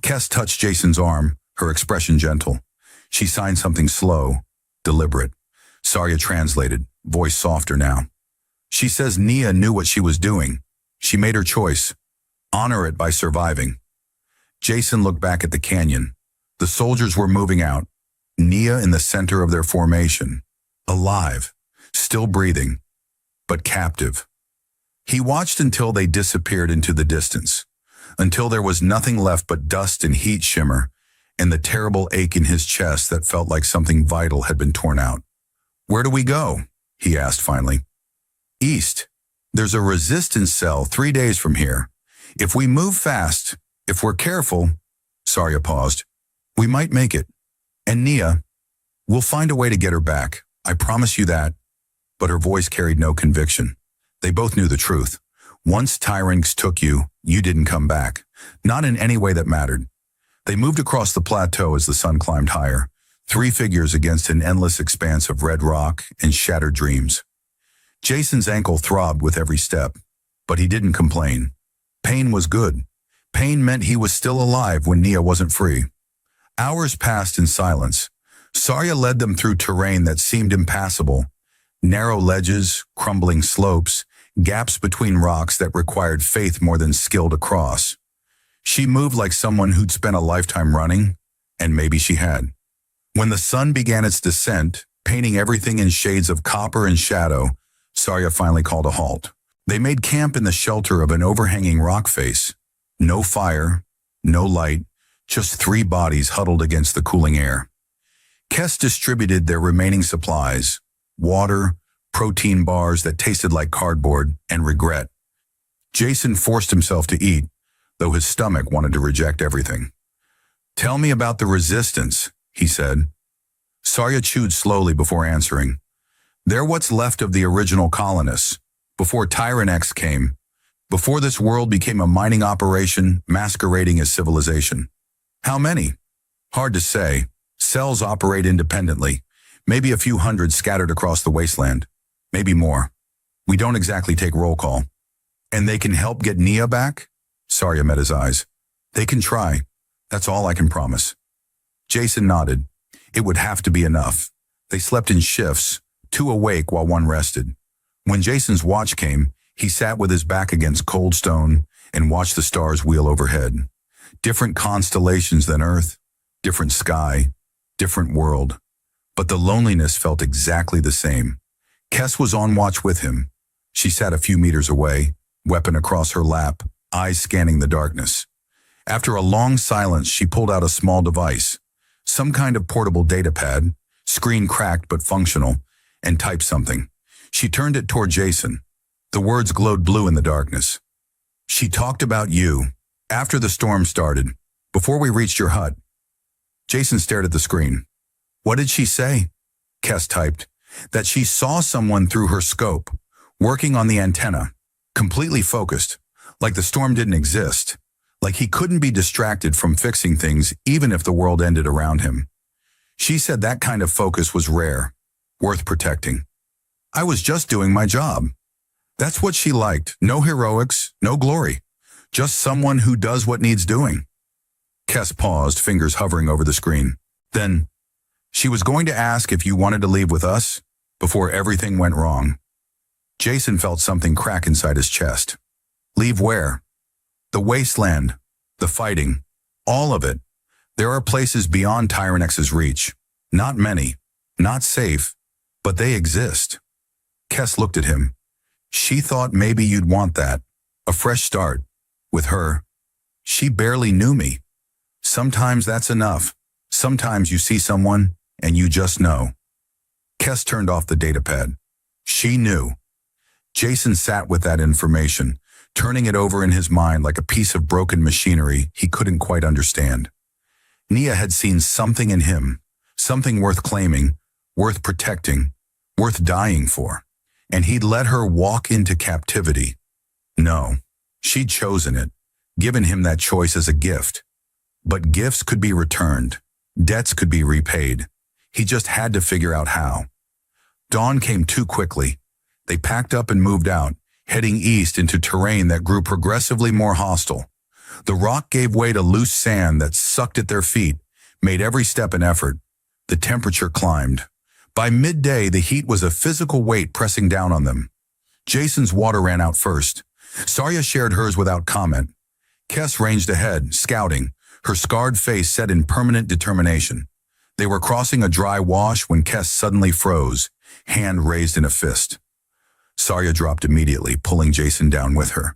Kess touched Jason's arm, her expression gentle. She signed something slow, deliberate. Sarya translated, voice softer now. She says Nia knew what she was doing. She made her choice. Honor it by surviving. Jason looked back at the canyon. The soldiers were moving out. Nia in the center of their formation. Alive. Still breathing. But captive. He watched until they disappeared into the distance. Until there was nothing left but dust and heat shimmer, and the terrible ache in his chest that felt like something vital had been torn out. "Where do we go?" he asked finally. "East. There's a resistance cell 3 days from here. If we move fast, if we're careful," Sarya paused, "we might make it. And Nia, we'll find a way to get her back. I promise you that." But her voice carried no conviction. They both knew the truth. Once Tyrants took you, you didn't come back. Not in any way that mattered. They moved across the plateau as the sun climbed higher. 3 figures against an endless expanse of red rock and shattered dreams. Jason's ankle throbbed with every step, but he didn't complain. Pain was good. Pain meant he was still alive when Nia wasn't free. Hours passed in silence. Sarya led them through terrain that seemed impassable. Narrow ledges, crumbling slopes, gaps between rocks that required faith more than skill to cross. She moved like someone who'd spent a lifetime running, and maybe she had. When the sun began its descent, painting everything in shades of copper and shadow, Sarya finally called a halt. They made camp in the shelter of an overhanging rock face. No fire, no light, just 3 bodies huddled against the cooling air. Kess distributed their remaining supplies, water, protein bars that tasted like cardboard, and regret. Jason forced himself to eat, though his stomach wanted to reject everything. "Tell me about the resistance," he said. Sarya chewed slowly before answering. "They're what's left of the original colonists, before Tyrant X came, before this world became a mining operation masquerading as civilization." "How many?" "Hard to say. Cells operate independently. Maybe a few hundred scattered across the wasteland. Maybe more. We don't exactly take roll call." "And they can help get Nia back?" Sarya met his eyes. "They can try. That's all I can promise." Jason nodded. It would have to be enough. They slept in shifts, 2 awake while 1 rested. When Jason's watch came, he sat with his back against cold stone and watched the stars wheel overhead. Different constellations than Earth, different sky, different world. But the loneliness felt exactly the same. Kess was on watch with him. She sat a few meters away, weapon across her lap, eyes scanning the darkness. After a long silence, she pulled out a small device, some kind of portable data pad, screen cracked but functional, and typed something. She turned it toward Jason. The words glowed blue in the darkness. "She talked about you, after the storm started, before we reached your hut." Jason stared at the screen. "What did she say?" Kess typed. "That she saw someone through her scope, working on the antenna, completely focused, like the storm didn't exist, like he couldn't be distracted from fixing things even if the world ended around him. She said that kind of focus was rare, worth protecting. I was just doing my job. That's what she liked. No heroics, no glory. Just someone who does what needs doing." Kess paused, fingers hovering over the screen. Then, "She was going to ask if you wanted to leave with us, before everything went wrong." Jason felt something crack inside his chest. "Leave where?" "The wasteland, the fighting, all of it. There are places beyond Tyrant X's reach. Not many, not safe, but they exist." Kess looked at him. "She thought maybe you'd want that. A fresh start. With her. She barely knew me. Sometimes that's enough. Sometimes you see someone and you just know." Kess turned off the datapad. She knew. Jason sat with that information, turning it over in his mind like a piece of broken machinery he couldn't quite understand. Nia had seen something in him, something worth claiming, worth protecting, worth dying for, and he'd let her walk into captivity. No, she'd chosen it, given him that choice as a gift. But gifts could be returned, debts could be repaid. He just had to figure out how. Dawn came too quickly. They packed up and moved out, heading east into terrain that grew progressively more hostile. The rock gave way to loose sand that sucked at their feet, made every step an effort. The temperature climbed. By midday, the heat was a physical weight pressing down on them. Jason's water ran out first. Sarya shared hers without comment. Kess ranged ahead, scouting, her scarred face set in permanent determination. They were crossing a dry wash when Kess suddenly froze, hand raised in a fist. Sarya dropped immediately, pulling Jason down with her.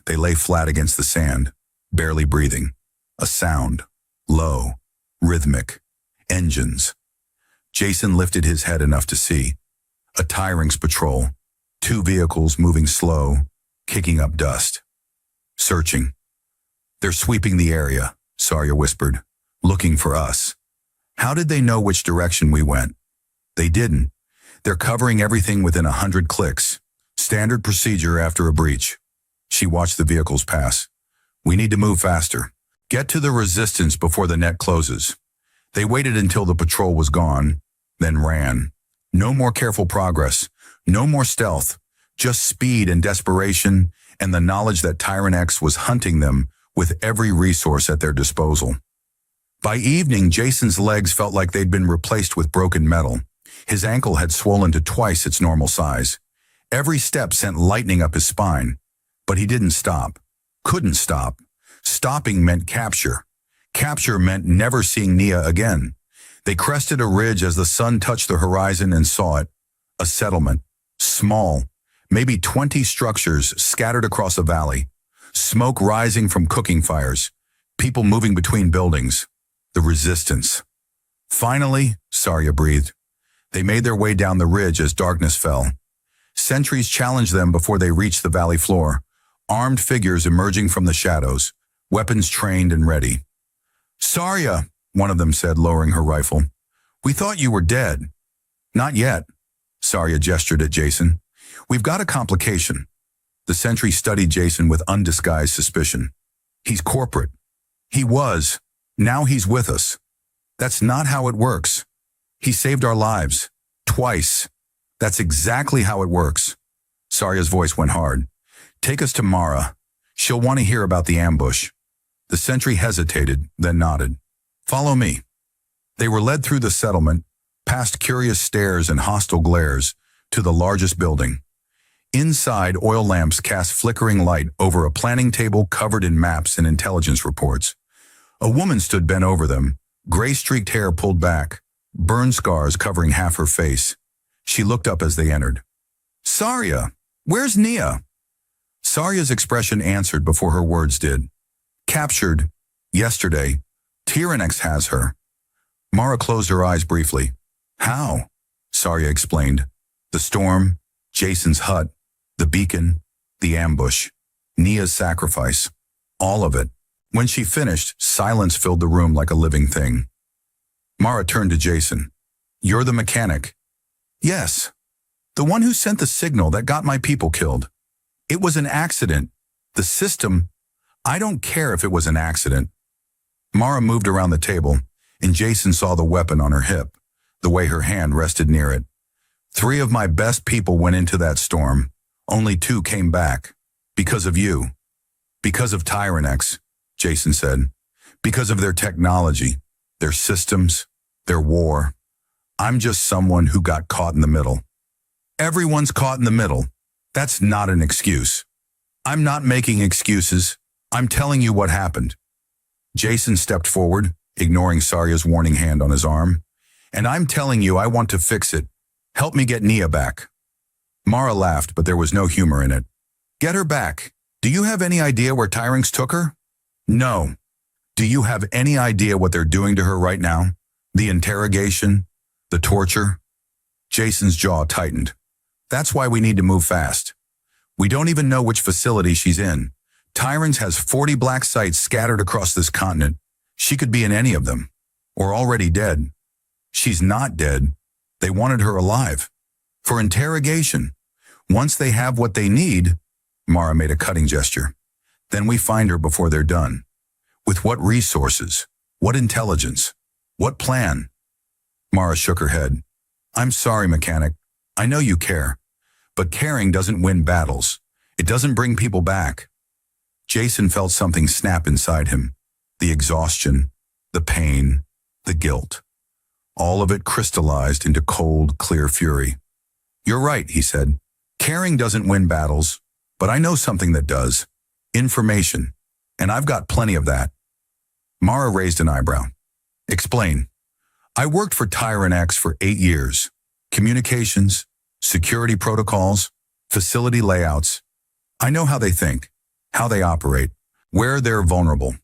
They lay flat against the sand, barely breathing. A sound, low, rhythmic. Engines. Jason lifted his head enough to see. A Tyrings patrol. 2 vehicles moving slow, kicking up dust. Searching. They're sweeping the area, Sarya whispered, looking for us. How did they know which direction we went? They didn't. They're covering everything within 100 clicks. Standard procedure after a breach. She watched the vehicles pass. We need to move faster. Get to the resistance before the net closes. They waited until the patrol was gone, then ran. No more careful progress. No more stealth. Just speed and desperation, and the knowledge that Tyrant X was hunting them with every resource at their disposal. By evening, Jason's legs felt like they'd been replaced with broken metal. His ankle had swollen to twice its normal size. Every step sent lightning up his spine. But he didn't stop. Couldn't stop. Stopping meant capture. Capture meant never seeing Nia again. They crested a ridge as the sun touched the horizon and saw it. A settlement. Small. Maybe 20 structures scattered across a valley. Smoke rising from cooking fires. People moving between buildings. The resistance. Finally, Sarya breathed. They made their way down the ridge as darkness fell. Sentries challenged them before they reached the valley floor. Armed figures emerging from the shadows. Weapons trained and ready. Sarya, one of them said, lowering her rifle. We thought you were dead. Not yet. Sarya gestured at Jason. We've got a complication. The sentry studied Jason with undisguised suspicion. He's corporate. He was. Now he's with us. That's not how it works. He saved our lives. Twice. That's exactly how it works. Sarya's voice went hard. Take us to Mara. She'll want to hear about the ambush. The sentry hesitated, then nodded. Follow me. They were led through the settlement, past curious stares and hostile glares, to the largest building. Inside, oil lamps cast flickering light over a planning table covered in maps and intelligence reports. A woman stood bent over them, gray-streaked hair pulled back, burn scars covering half her face. She looked up as they entered. Sarya, where's Nia? Sarya's expression answered before her words did. Captured. Yesterday. Tyrannex has her. Mara closed her eyes briefly. How? Sarya explained. The storm, Jason's hut, the beacon, the ambush, Nia's sacrifice. All of it. When she finished, silence filled the room like a living thing. Mara turned to Jason. You're the mechanic. Yes. The one who sent the signal that got my people killed. It was an accident. The system, I don't care if it was an accident. Mara moved around the table, and Jason saw the weapon on her hip, the way her hand rested near it. 3 of my best people went into that storm. Only 2 came back. Because of you. Because of Tyrannex, Jason said. Because of their technology, their systems, their war. I'm just someone who got caught in the middle. Everyone's caught in the middle. That's not an excuse. I'm not making excuses. I'm telling you what happened. Jason stepped forward, ignoring Sarya's warning hand on his arm. And I'm telling you I want to fix it. Help me get Nia back. Mara laughed, but there was no humor in it. Get her back. Do you have any idea where Tyrings took her? No. Do you have any idea what they're doing to her right now? The interrogation? The torture? Jason's jaw tightened. That's why we need to move fast. We don't even know which facility she's in. Tyrants has 40 black sites scattered across this continent. She could be in any of them. Or already dead. She's not dead. They wanted her alive. For interrogation. Once they have what they need, Mara made a cutting gesture. Then we find her before they're done. With what resources? What intelligence? What plan? Mara shook her head. I'm sorry, mechanic. I know you care. But caring doesn't win battles. It doesn't bring people back. Jason felt something snap inside him. The exhaustion, the pain, the guilt. All of it crystallized into cold, clear fury. "You're right," he said. "Caring doesn't win battles, but I know something that does. Information. And I've got plenty of that." Mara raised an eyebrow. "Explain." "I worked for Tyrant X for 8 years. Communications, security protocols, facility layouts. I know how they think, how they operate, where they're vulnerable."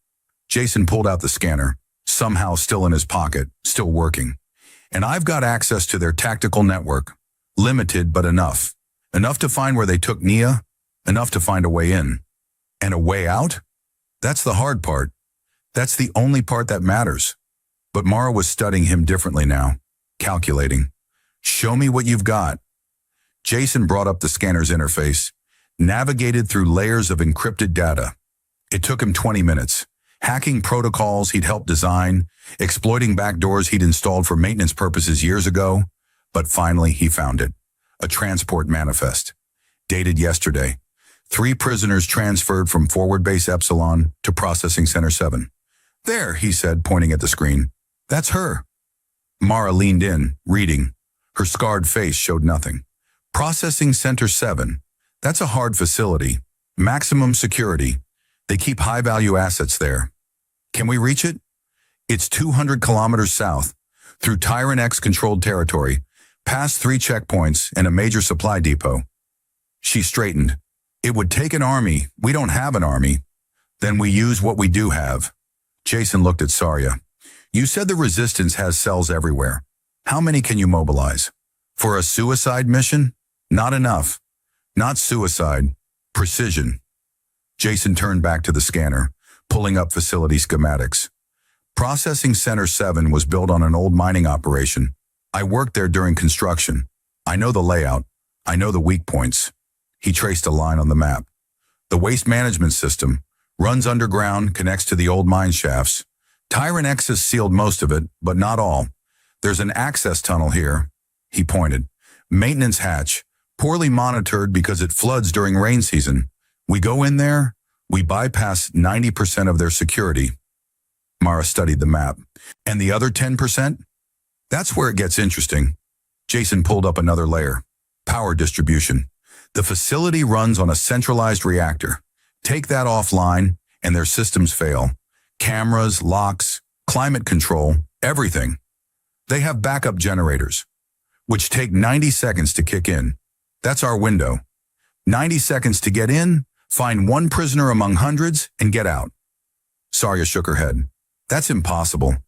Jason pulled out the scanner, somehow still in his pocket, still working. "And I've got access to their tactical network. Limited, but enough. Enough to find where they took Nia, enough to find a way in. And a way out? That's the hard part. That's the only part that matters." But Mara was studying him differently now, calculating. "Show me what you've got." Jason brought up the scanner's interface, navigated through layers of encrypted data. It took him 20 minutes, hacking protocols he'd helped design, exploiting backdoors he'd installed for maintenance purposes years ago. But finally he found it. A transport manifest. Dated yesterday. 3 prisoners transferred from Forward Base Epsilon to Processing Center 7. "There," he said, pointing at the screen. "That's her." Mara leaned in, reading. Her scarred face showed nothing. "Processing Center 7. That's a hard facility. Maximum security. They keep high-value assets there. Can we reach it?" "It's 200 kilometers south, through Tyrant X-controlled territory, past 3 checkpoints and a major supply depot." She straightened. "It would take an army. We don't have an army." "Then we use what we do have." Jason looked at Sarya. "You said the Resistance has cells everywhere. How many can you mobilize? For a suicide mission? Not enough. Not suicide. Precision." Jason turned back to the scanner, pulling up facility schematics. Processing Center 7 was built on an old mining operation. I worked there during construction. I know the layout. I know the weak points. He traced a line on the map. The waste management system runs underground, connects to the old mine shafts. Tyrant X has sealed most of it, but not all. There's an access tunnel here. He pointed. Maintenance hatch, poorly monitored because it floods during rain season. We go in there, we bypass 90% of their security. Mara studied the map. "And the other 10%? "That's where it gets interesting." Jason pulled up another layer. Power distribution. The facility runs on a centralized reactor. Take that offline, and their systems fail. Cameras, locks, climate control, everything. They have backup generators, which take 90 seconds to kick in. That's our window. 90 seconds to get in, find 1 prisoner among hundreds, and get out. Sarya shook her head. "That's impossible."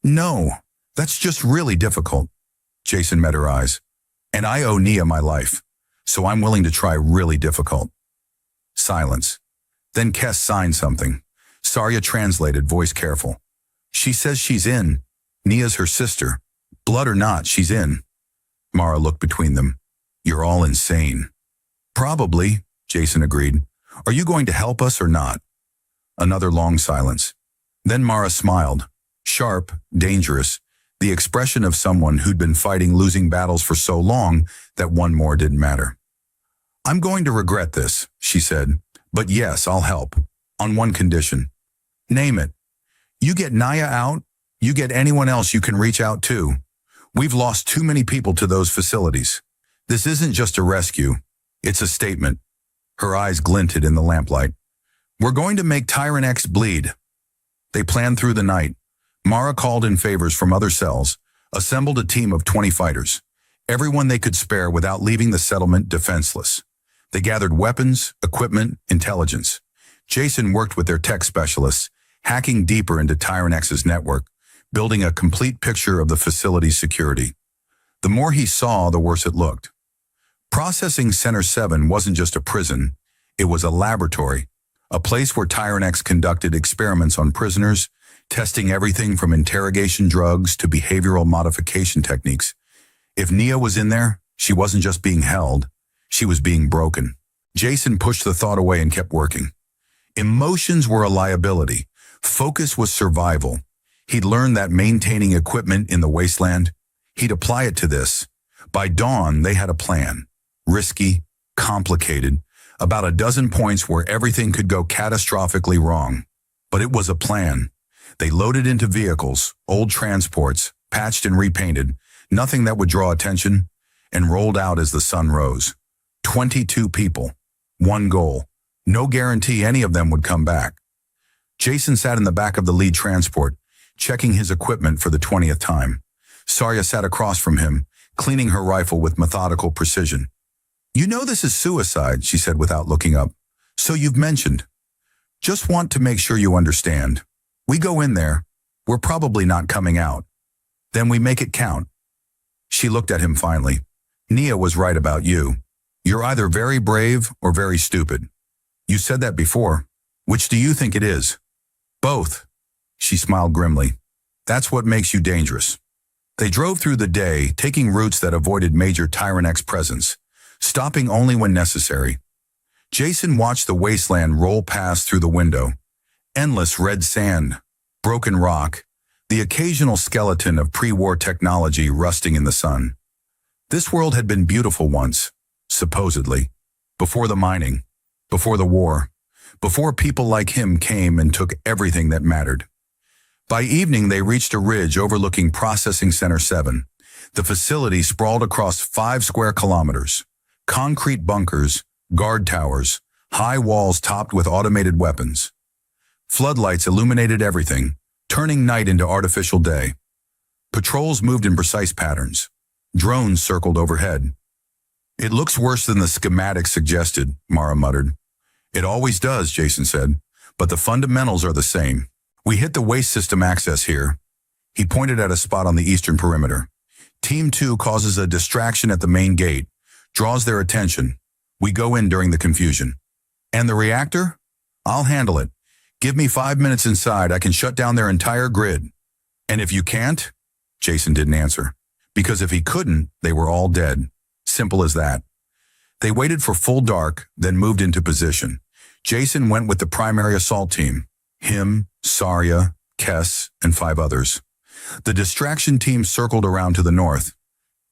"No, that's just really difficult." Jason met her eyes. "And I owe Nia my life, so I'm willing to try really difficult." Silence. Then Kess signed something. Sarya translated, voice careful. "She says she's in. Nia's her sister. Blood or not, she's in." Mara looked between them. "You're all insane." "Probably," Jason agreed. "Are you going to help us or not?" Another long silence. Then Mara smiled. Sharp, dangerous, the expression of someone who'd been fighting losing battles for so long that one more didn't matter. "I'm going to regret this," she said. "But yes, I'll help. On one condition." "Name it." "You get Naya out, you get anyone else you can reach out to. We've lost too many people to those facilities. This isn't just a rescue. It's a statement." Her eyes glinted in the lamplight. "We're going to make Tyrant X bleed." They planned through the night. Mara called in favors from other cells, assembled a team of 20 fighters, everyone they could spare without leaving the settlement defenseless. They gathered weapons, equipment, intelligence. Jason worked with their tech specialists, hacking deeper into Tyrant X's network, building a complete picture of the facility's security. The more he saw, the worse it looked. Processing Center 7 wasn't just a prison, it was a laboratory, a place where Tyrant X conducted experiments on prisoners, testing everything from interrogation drugs to behavioral modification techniques. If Nia was in there, she wasn't just being held, she was being broken. Jason pushed the thought away and kept working. Emotions were a liability. Focus was survival. He'd learned that maintaining equipment in the wasteland, he'd apply it to this. By dawn, they had a plan. Risky, complicated, About a dozen points where everything could go catastrophically wrong. But it was a plan. They loaded into vehicles, old transports, patched and repainted, nothing that would draw attention, and rolled out as the sun rose. 22 people. One goal. No guarantee any of them would come back. Jason sat in the back of the lead transport, checking his equipment for the 20th time. Sarya sat across from him, cleaning her rifle with methodical precision. "You know this is suicide," she said without looking up. "So you've mentioned. Just want to make sure you understand. We go in there, we're probably not coming out. Then we make it count." She looked at him finally. "Nia was right about you. You're either very brave or very stupid. You said that before. Which do you think it is?" "Both." She smiled grimly. "That's what makes you dangerous." They drove through the day, taking routes that avoided major Tyrant-X presence, stopping only when necessary. Jason watched the wasteland roll past through the window. Endless red sand, broken rock, the occasional skeleton of pre-war technology rusting in the sun. This world had been beautiful once, supposedly, before the mining, before the war, before people like him came and took everything that mattered. By evening, they reached a ridge overlooking Processing Center 7. The facility sprawled across 5 square kilometers. Concrete bunkers, guard towers, high walls topped with automated weapons. Floodlights illuminated everything, turning night into artificial day. Patrols moved in precise patterns. Drones circled overhead. "It looks worse than the schematics suggested," Mara muttered. "It always does," Jason said, "but the fundamentals are the same. We hit the waste system access here." He pointed at a spot on the eastern perimeter. "Team 2 causes a distraction at the main gate, draws their attention. We go in during the confusion." "And the reactor? I'll handle it. Give me 5 minutes inside, I can shut down their entire grid." "And if you can't?" Jason didn't answer. Because if he couldn't, they were all dead. Simple as that. They waited for full dark, then moved into position. Jason went with the primary assault team. Him, Sarya, Kess, and 5 others. The distraction team circled around to the north.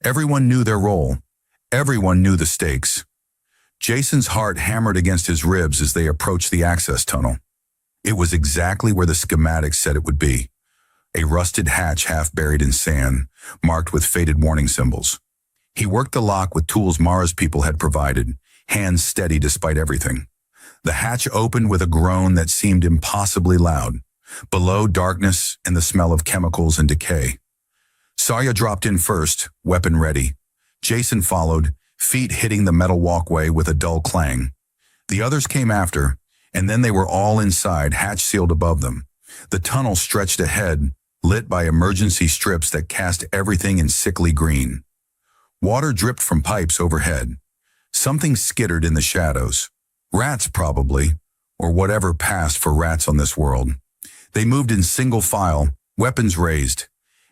Everyone knew their role. Everyone knew the stakes. Jason's heart hammered against his ribs as they approached the access tunnel. It was exactly where the schematics said it would be. A rusted hatch half buried in sand, marked with faded warning symbols. He worked the lock with tools Mara's people had provided, hands steady despite everything. The hatch opened with a groan that seemed impossibly loud. Below, darkness and the smell of chemicals and decay. Sarya dropped in first, weapon ready. Jason followed, feet hitting the metal walkway with a dull clang. The others came after, and then they were all inside, hatch sealed above them. The tunnel stretched ahead, lit by emergency strips that cast everything in sickly green. Water dripped from pipes overhead. Something skittered in the shadows. Rats, probably, or whatever passed for rats on this world. They moved in single file, weapons raised.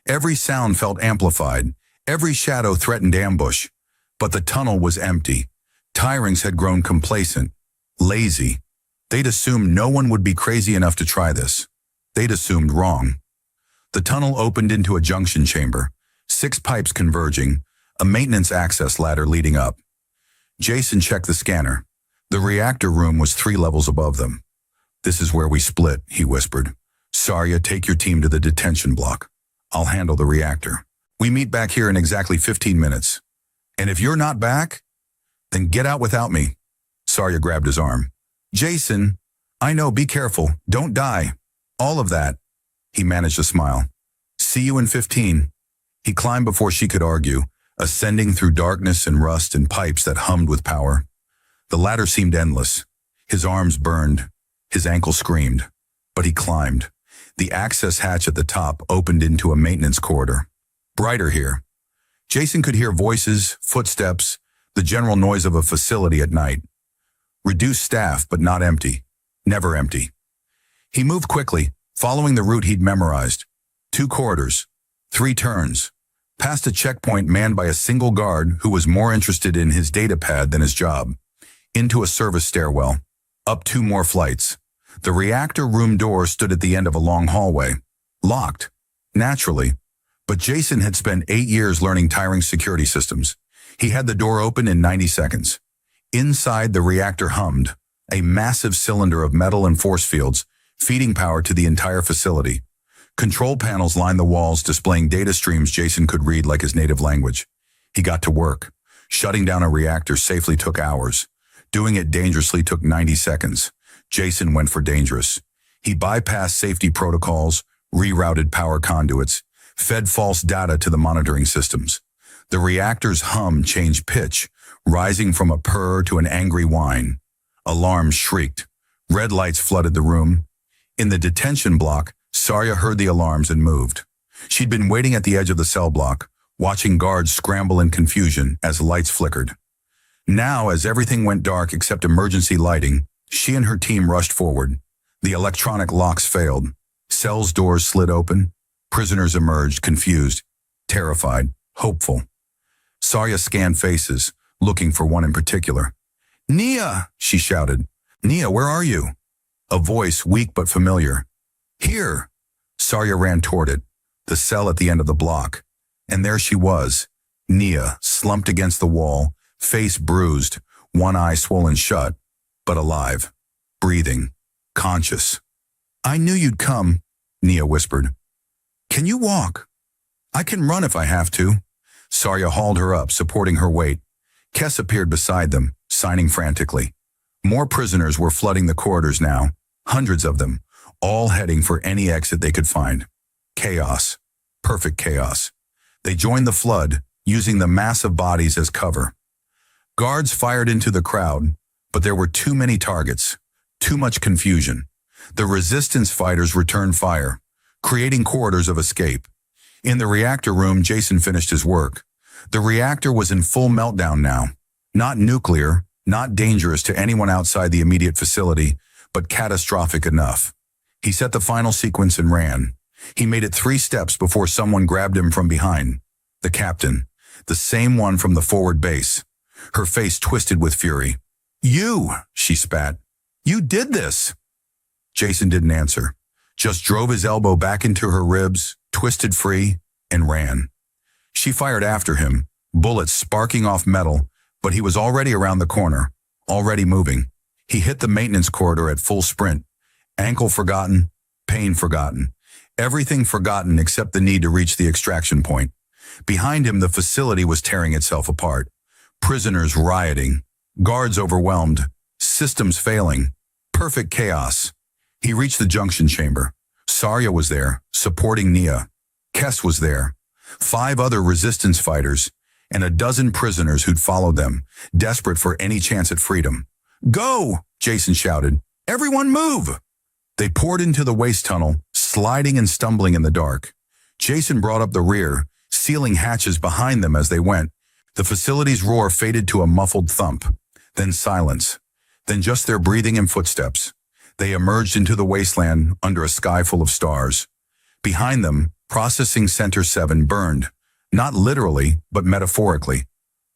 Every sound felt amplified. Every shadow threatened ambush. But the tunnel was empty. Tyrants had grown complacent, lazy. They'd assumed no one would be crazy enough to try this. They'd assumed wrong. The tunnel opened into a junction chamber, 6 pipes converging, a maintenance access ladder leading up. Jason checked the scanner. The reactor room was 3 levels above them. "This is where we split," he whispered. "Sarya, take your team to the detention block. I'll handle the reactor. We meet back here in exactly 15 minutes. And if you're not back, then get out without me." Sarya grabbed his arm. "Jason, I know, be careful. Don't die. All of that." He managed a smile. "See you in 15. He climbed before she could argue, ascending through darkness and rust and pipes that hummed with power. The ladder seemed endless. His arms burned. His ankle screamed. But he climbed. The access hatch at the top opened into a maintenance corridor. Brighter here. Jason could hear voices, footsteps, the general noise of a facility at night. Reduced staff, but not empty. Never empty. He moved quickly, following the route he'd memorized. 2 corridors, 3 turns, past a checkpoint manned by a single guard who was more interested in his data pad than his job. Into a service stairwell. Up 2 more flights. The reactor room door stood at the end of a long hallway. Locked. Naturally. But Jason had spent 8 years learning tiring security systems. He had the door open in 90 seconds. Inside, the reactor hummed, a massive cylinder of metal and force fields, feeding power to the entire facility. Control panels lined the walls, displaying data streams Jason could read like his native language. He got to work. Shutting down a reactor safely took hours. Doing it dangerously took 90 seconds. Jason went for dangerous. He bypassed safety protocols, rerouted power conduits, fed false data to the monitoring systems. The reactor's hum changed pitch, rising from a purr to an angry whine. Alarms shrieked. Red lights flooded the room. In the detention block, Sarya heard the alarms and moved. She'd been waiting at the edge of the cell block, watching guards scramble in confusion as lights flickered. Now, as everything went dark except emergency lighting, she and her team rushed forward. The electronic locks failed. Cells' doors slid open. Prisoners emerged, confused, terrified, hopeful. Sarya scanned faces, looking for one in particular. "Nia!" she shouted. "Nia, where are you?" A voice, weak but familiar. "Here!" Sarya ran toward it, the cell at the end of the block. And there she was, Nia, slumped against the wall, face bruised, one eye swollen shut, but alive, breathing, conscious. "I knew you'd come," Nia whispered. "Can you walk?" "I can run if I have to." Sarya hauled her up, supporting her weight. Kess appeared beside them, signing frantically. More prisoners were flooding the corridors now, hundreds of them, all heading for any exit they could find. Chaos. Perfect chaos. They joined the flood, using the massive bodies as cover. Guards fired into the crowd, but there were too many targets, too much confusion. The resistance fighters returned fire, creating corridors of escape. In the reactor room, Jason finished his work. The reactor was in full meltdown now. Not nuclear, not dangerous to anyone outside the immediate facility, but catastrophic enough. He set the final sequence and ran. He made it 3 steps before someone grabbed him from behind. The captain, the same one from the forward base. Her face twisted with fury. "You!" she spat. "You did this!" Jason didn't answer, just drove his elbow back into her ribs, twisted free, and ran. She fired after him, bullets sparking off metal, but he was already around the corner, already moving. He hit the maintenance corridor at full sprint. Ankle forgotten, pain forgotten. Everything forgotten except the need to reach the extraction point. Behind him, the facility was tearing itself apart. Prisoners rioting, guards overwhelmed, systems failing. Perfect chaos. He reached the junction chamber. Sarya was there, supporting Nia. Kess was there. 5 other resistance fighters, and a dozen prisoners who'd followed them, desperate for any chance at freedom. "Go!" Jason shouted. "Everyone move!" They poured into the waste tunnel, sliding and stumbling in the dark. Jason brought up the rear, sealing hatches behind them as they went. The facility's roar faded to a muffled thump, then silence, then just their breathing and footsteps. They emerged into the wasteland under a sky full of stars. Behind them, Processing Center 7 burned, not literally, but metaphorically.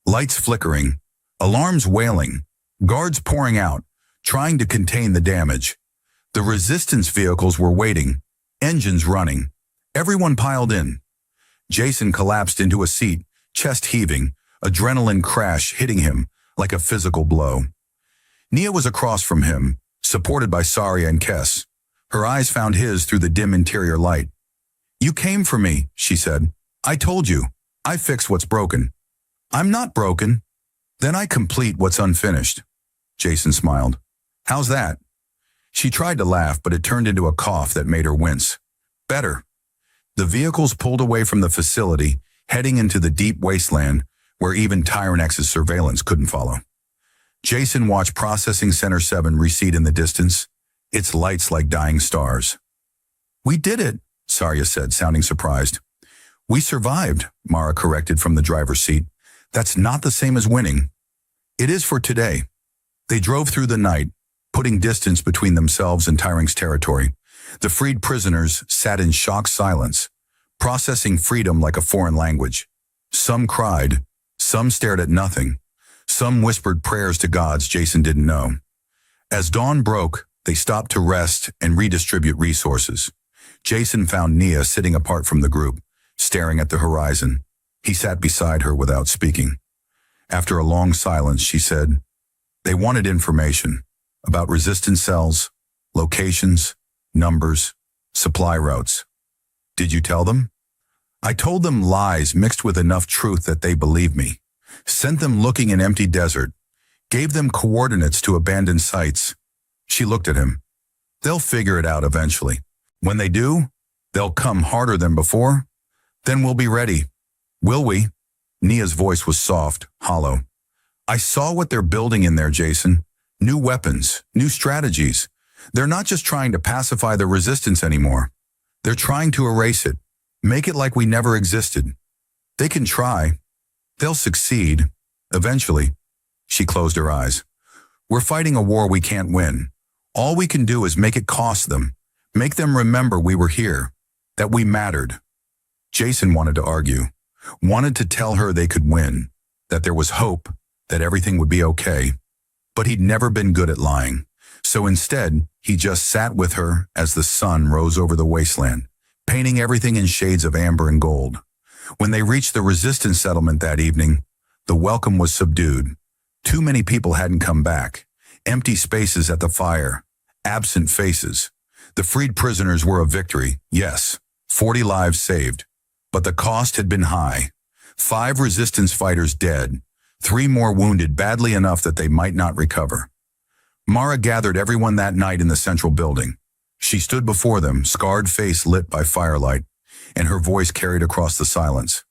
Lights flickering, alarms wailing, guards pouring out, trying to contain the damage. The resistance vehicles were waiting, engines running. Everyone piled in. Jason collapsed into a seat, chest heaving, adrenaline crash hitting him like a physical blow. Nia was across from him, supported by Sarya and Kess. Her eyes found his through the dim interior light. "You came for me," she said. "I told you. I fix what's broken." "I'm not broken." "Then I complete what's unfinished." Jason smiled. "How's that?" She tried to laugh, but it turned into a cough that made her wince. "Better." The vehicles pulled away from the facility, heading into the deep wasteland where even Tyrannex's surveillance couldn't follow. Jason watched Processing Center 7 recede in the distance, its lights like dying stars. "We did it," Sarya said, sounding surprised. "We survived," Mara corrected from the driver's seat. "That's not the same as winning." "It is for today." They drove through the night, putting distance between themselves and Tyrannex's territory. The freed prisoners sat in shocked silence, processing freedom like a foreign language. Some cried, some stared at nothing, some whispered prayers to gods Jason didn't know. As dawn broke, they stopped to rest and redistribute resources. Jason found Nia sitting apart from the group, staring at the horizon. He sat beside her without speaking. After a long silence, she said, They wanted information about resistance cells, locations, numbers, supply routes. Did you tell them? I told them lies mixed with enough truth that they believed me. Sent them looking in empty desert. Gave them coordinates to abandoned sites. She looked at him. They'll figure it out eventually. When they do, they'll come harder than before. Then we'll be ready. Will we? Nia's voice was soft, hollow. I saw what they're building in there, Jason. New weapons, new strategies. They're not just trying to pacify the resistance anymore. They're trying to erase it. Make it like we never existed. They can try. They'll succeed. Eventually. She closed her eyes. We're fighting a war we can't win. All we can do is make it cost them. Make them remember we were here. That we mattered. Jason wanted to argue. Wanted to tell her they could win. That there was hope. That everything would be okay. But he'd never been good at lying. So instead, he just sat with her as the sun rose over the wasteland, painting everything in shades of amber and gold. When they reached the resistance settlement that evening, the welcome was subdued. Too many people hadn't come back. Empty spaces at the fire. Absent faces. The freed prisoners were a victory, yes. 40 lives saved. But the cost had been high. 5 resistance fighters dead. 3 more wounded badly enough that they might not recover. Mara gathered everyone that night in the central building. She stood before them, scarred face lit by firelight, and her voice carried across the silence.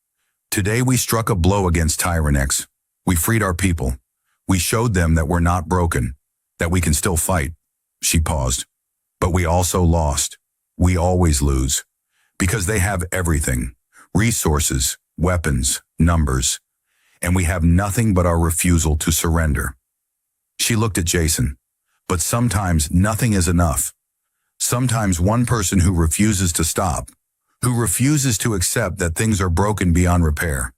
Today we struck a blow against Tyrannex. We freed our people. We showed them that we're not broken, that we can still fight. She paused. But we also lost. We always lose. Because they have everything. Resources, weapons, numbers. And we have nothing but our refusal to surrender. She looked at Jason. But sometimes nothing is enough. Sometimes one person who refuses to stop, who refuses to accept that things are broken beyond repair.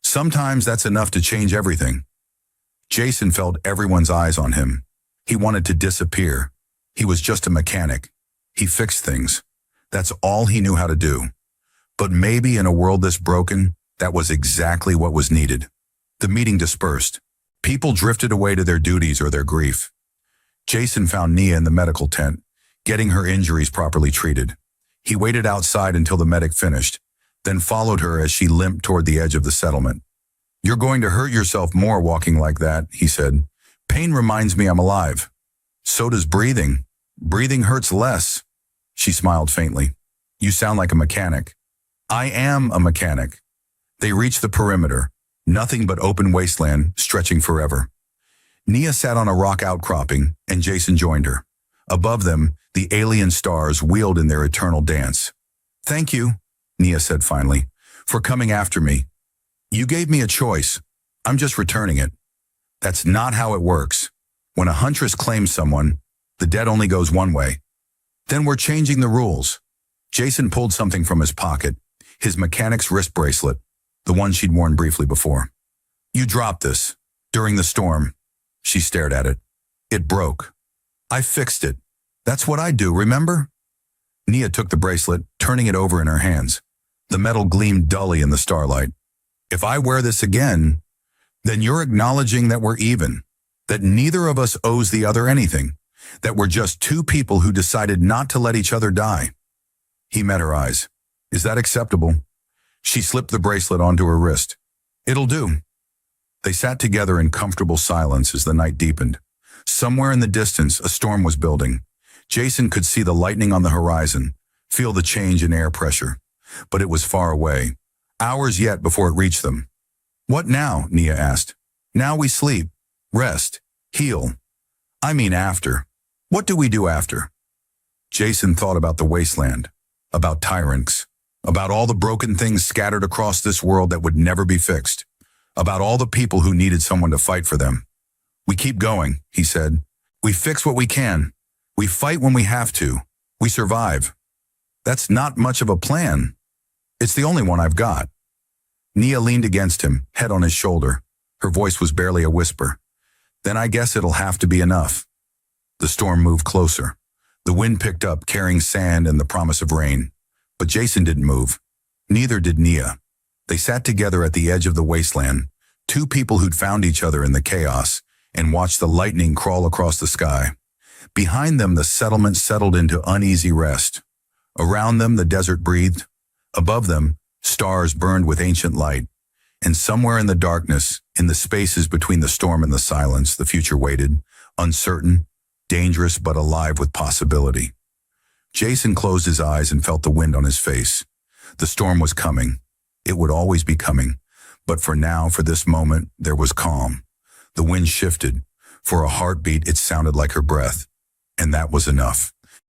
Sometimes that's enough to change everything. Jason felt everyone's eyes on him. He wanted to disappear. He was just a mechanic. He fixed things. That's all he knew how to do. But maybe in a world this broken, that was exactly what was needed. The meeting dispersed. People drifted away to their duties or their grief. Jason found Nia in the medical tent, getting her injuries properly treated. He waited outside until the medic finished, then followed her as she limped toward the edge of the settlement. You're going to hurt yourself more walking like that, he said. Pain reminds me I'm alive. So does breathing. Breathing hurts less. She smiled faintly. You sound like a mechanic. I am a mechanic. They reached the perimeter. Nothing but open wasteland, stretching forever. Nia sat on a rock outcropping, and Jason joined her. Above them, the alien stars wheeled in their eternal dance. Thank you, Nia said finally, for coming after me. You gave me a choice. I'm just returning it. That's not how it works. When a huntress claims someone, the debt only goes one way. Then we're changing the rules. Jason pulled something from his pocket, his mechanic's wrist bracelet, the one she'd worn briefly before. You dropped this. During the storm. She stared at it. It broke. I fixed it. That's what I do, remember? Nia took the bracelet, turning it over in her hands. The metal gleamed dully in the starlight. If I wear this again, then you're acknowledging that we're even, that neither of us owes the other anything, that we're just 2 people who decided not to let each other die. He met her eyes. Is that acceptable? She slipped the bracelet onto her wrist. It'll do. They sat together in comfortable silence as the night deepened. Somewhere in the distance, a storm was building. Jason could see the lightning on the horizon, feel the change in air pressure. But it was far away. Hours yet before it reached them. What now? Nia asked. Now we sleep, rest, heal. I mean after. What do we do after? Jason thought about the wasteland, about Tyrannex, about all the broken things scattered across this world that would never be fixed, about all the people who needed someone to fight for them. We keep going, he said. We fix what we can. We fight when we have to. We survive. That's not much of a plan. It's the only one I've got. Nia leaned against him, head on his shoulder. Her voice was barely a whisper. Then I guess it'll have to be enough. The storm moved closer. The wind picked up, carrying sand and the promise of rain. But Jason didn't move. Neither did Nia. They sat together at the edge of the wasteland, 2 people who'd found each other in the chaos and watched the lightning crawl across the sky. Behind them, the settlement settled into uneasy rest. Around them, the desert breathed. Above them, stars burned with ancient light. And somewhere in the darkness, in the spaces between the storm and the silence, the future waited, uncertain, dangerous, but alive with possibility. Jason closed his eyes and felt the wind on his face. The storm was coming. It would always be coming. But for now, for this moment, there was calm. The wind shifted. For a heartbeat, it sounded like her breath. And that was enough.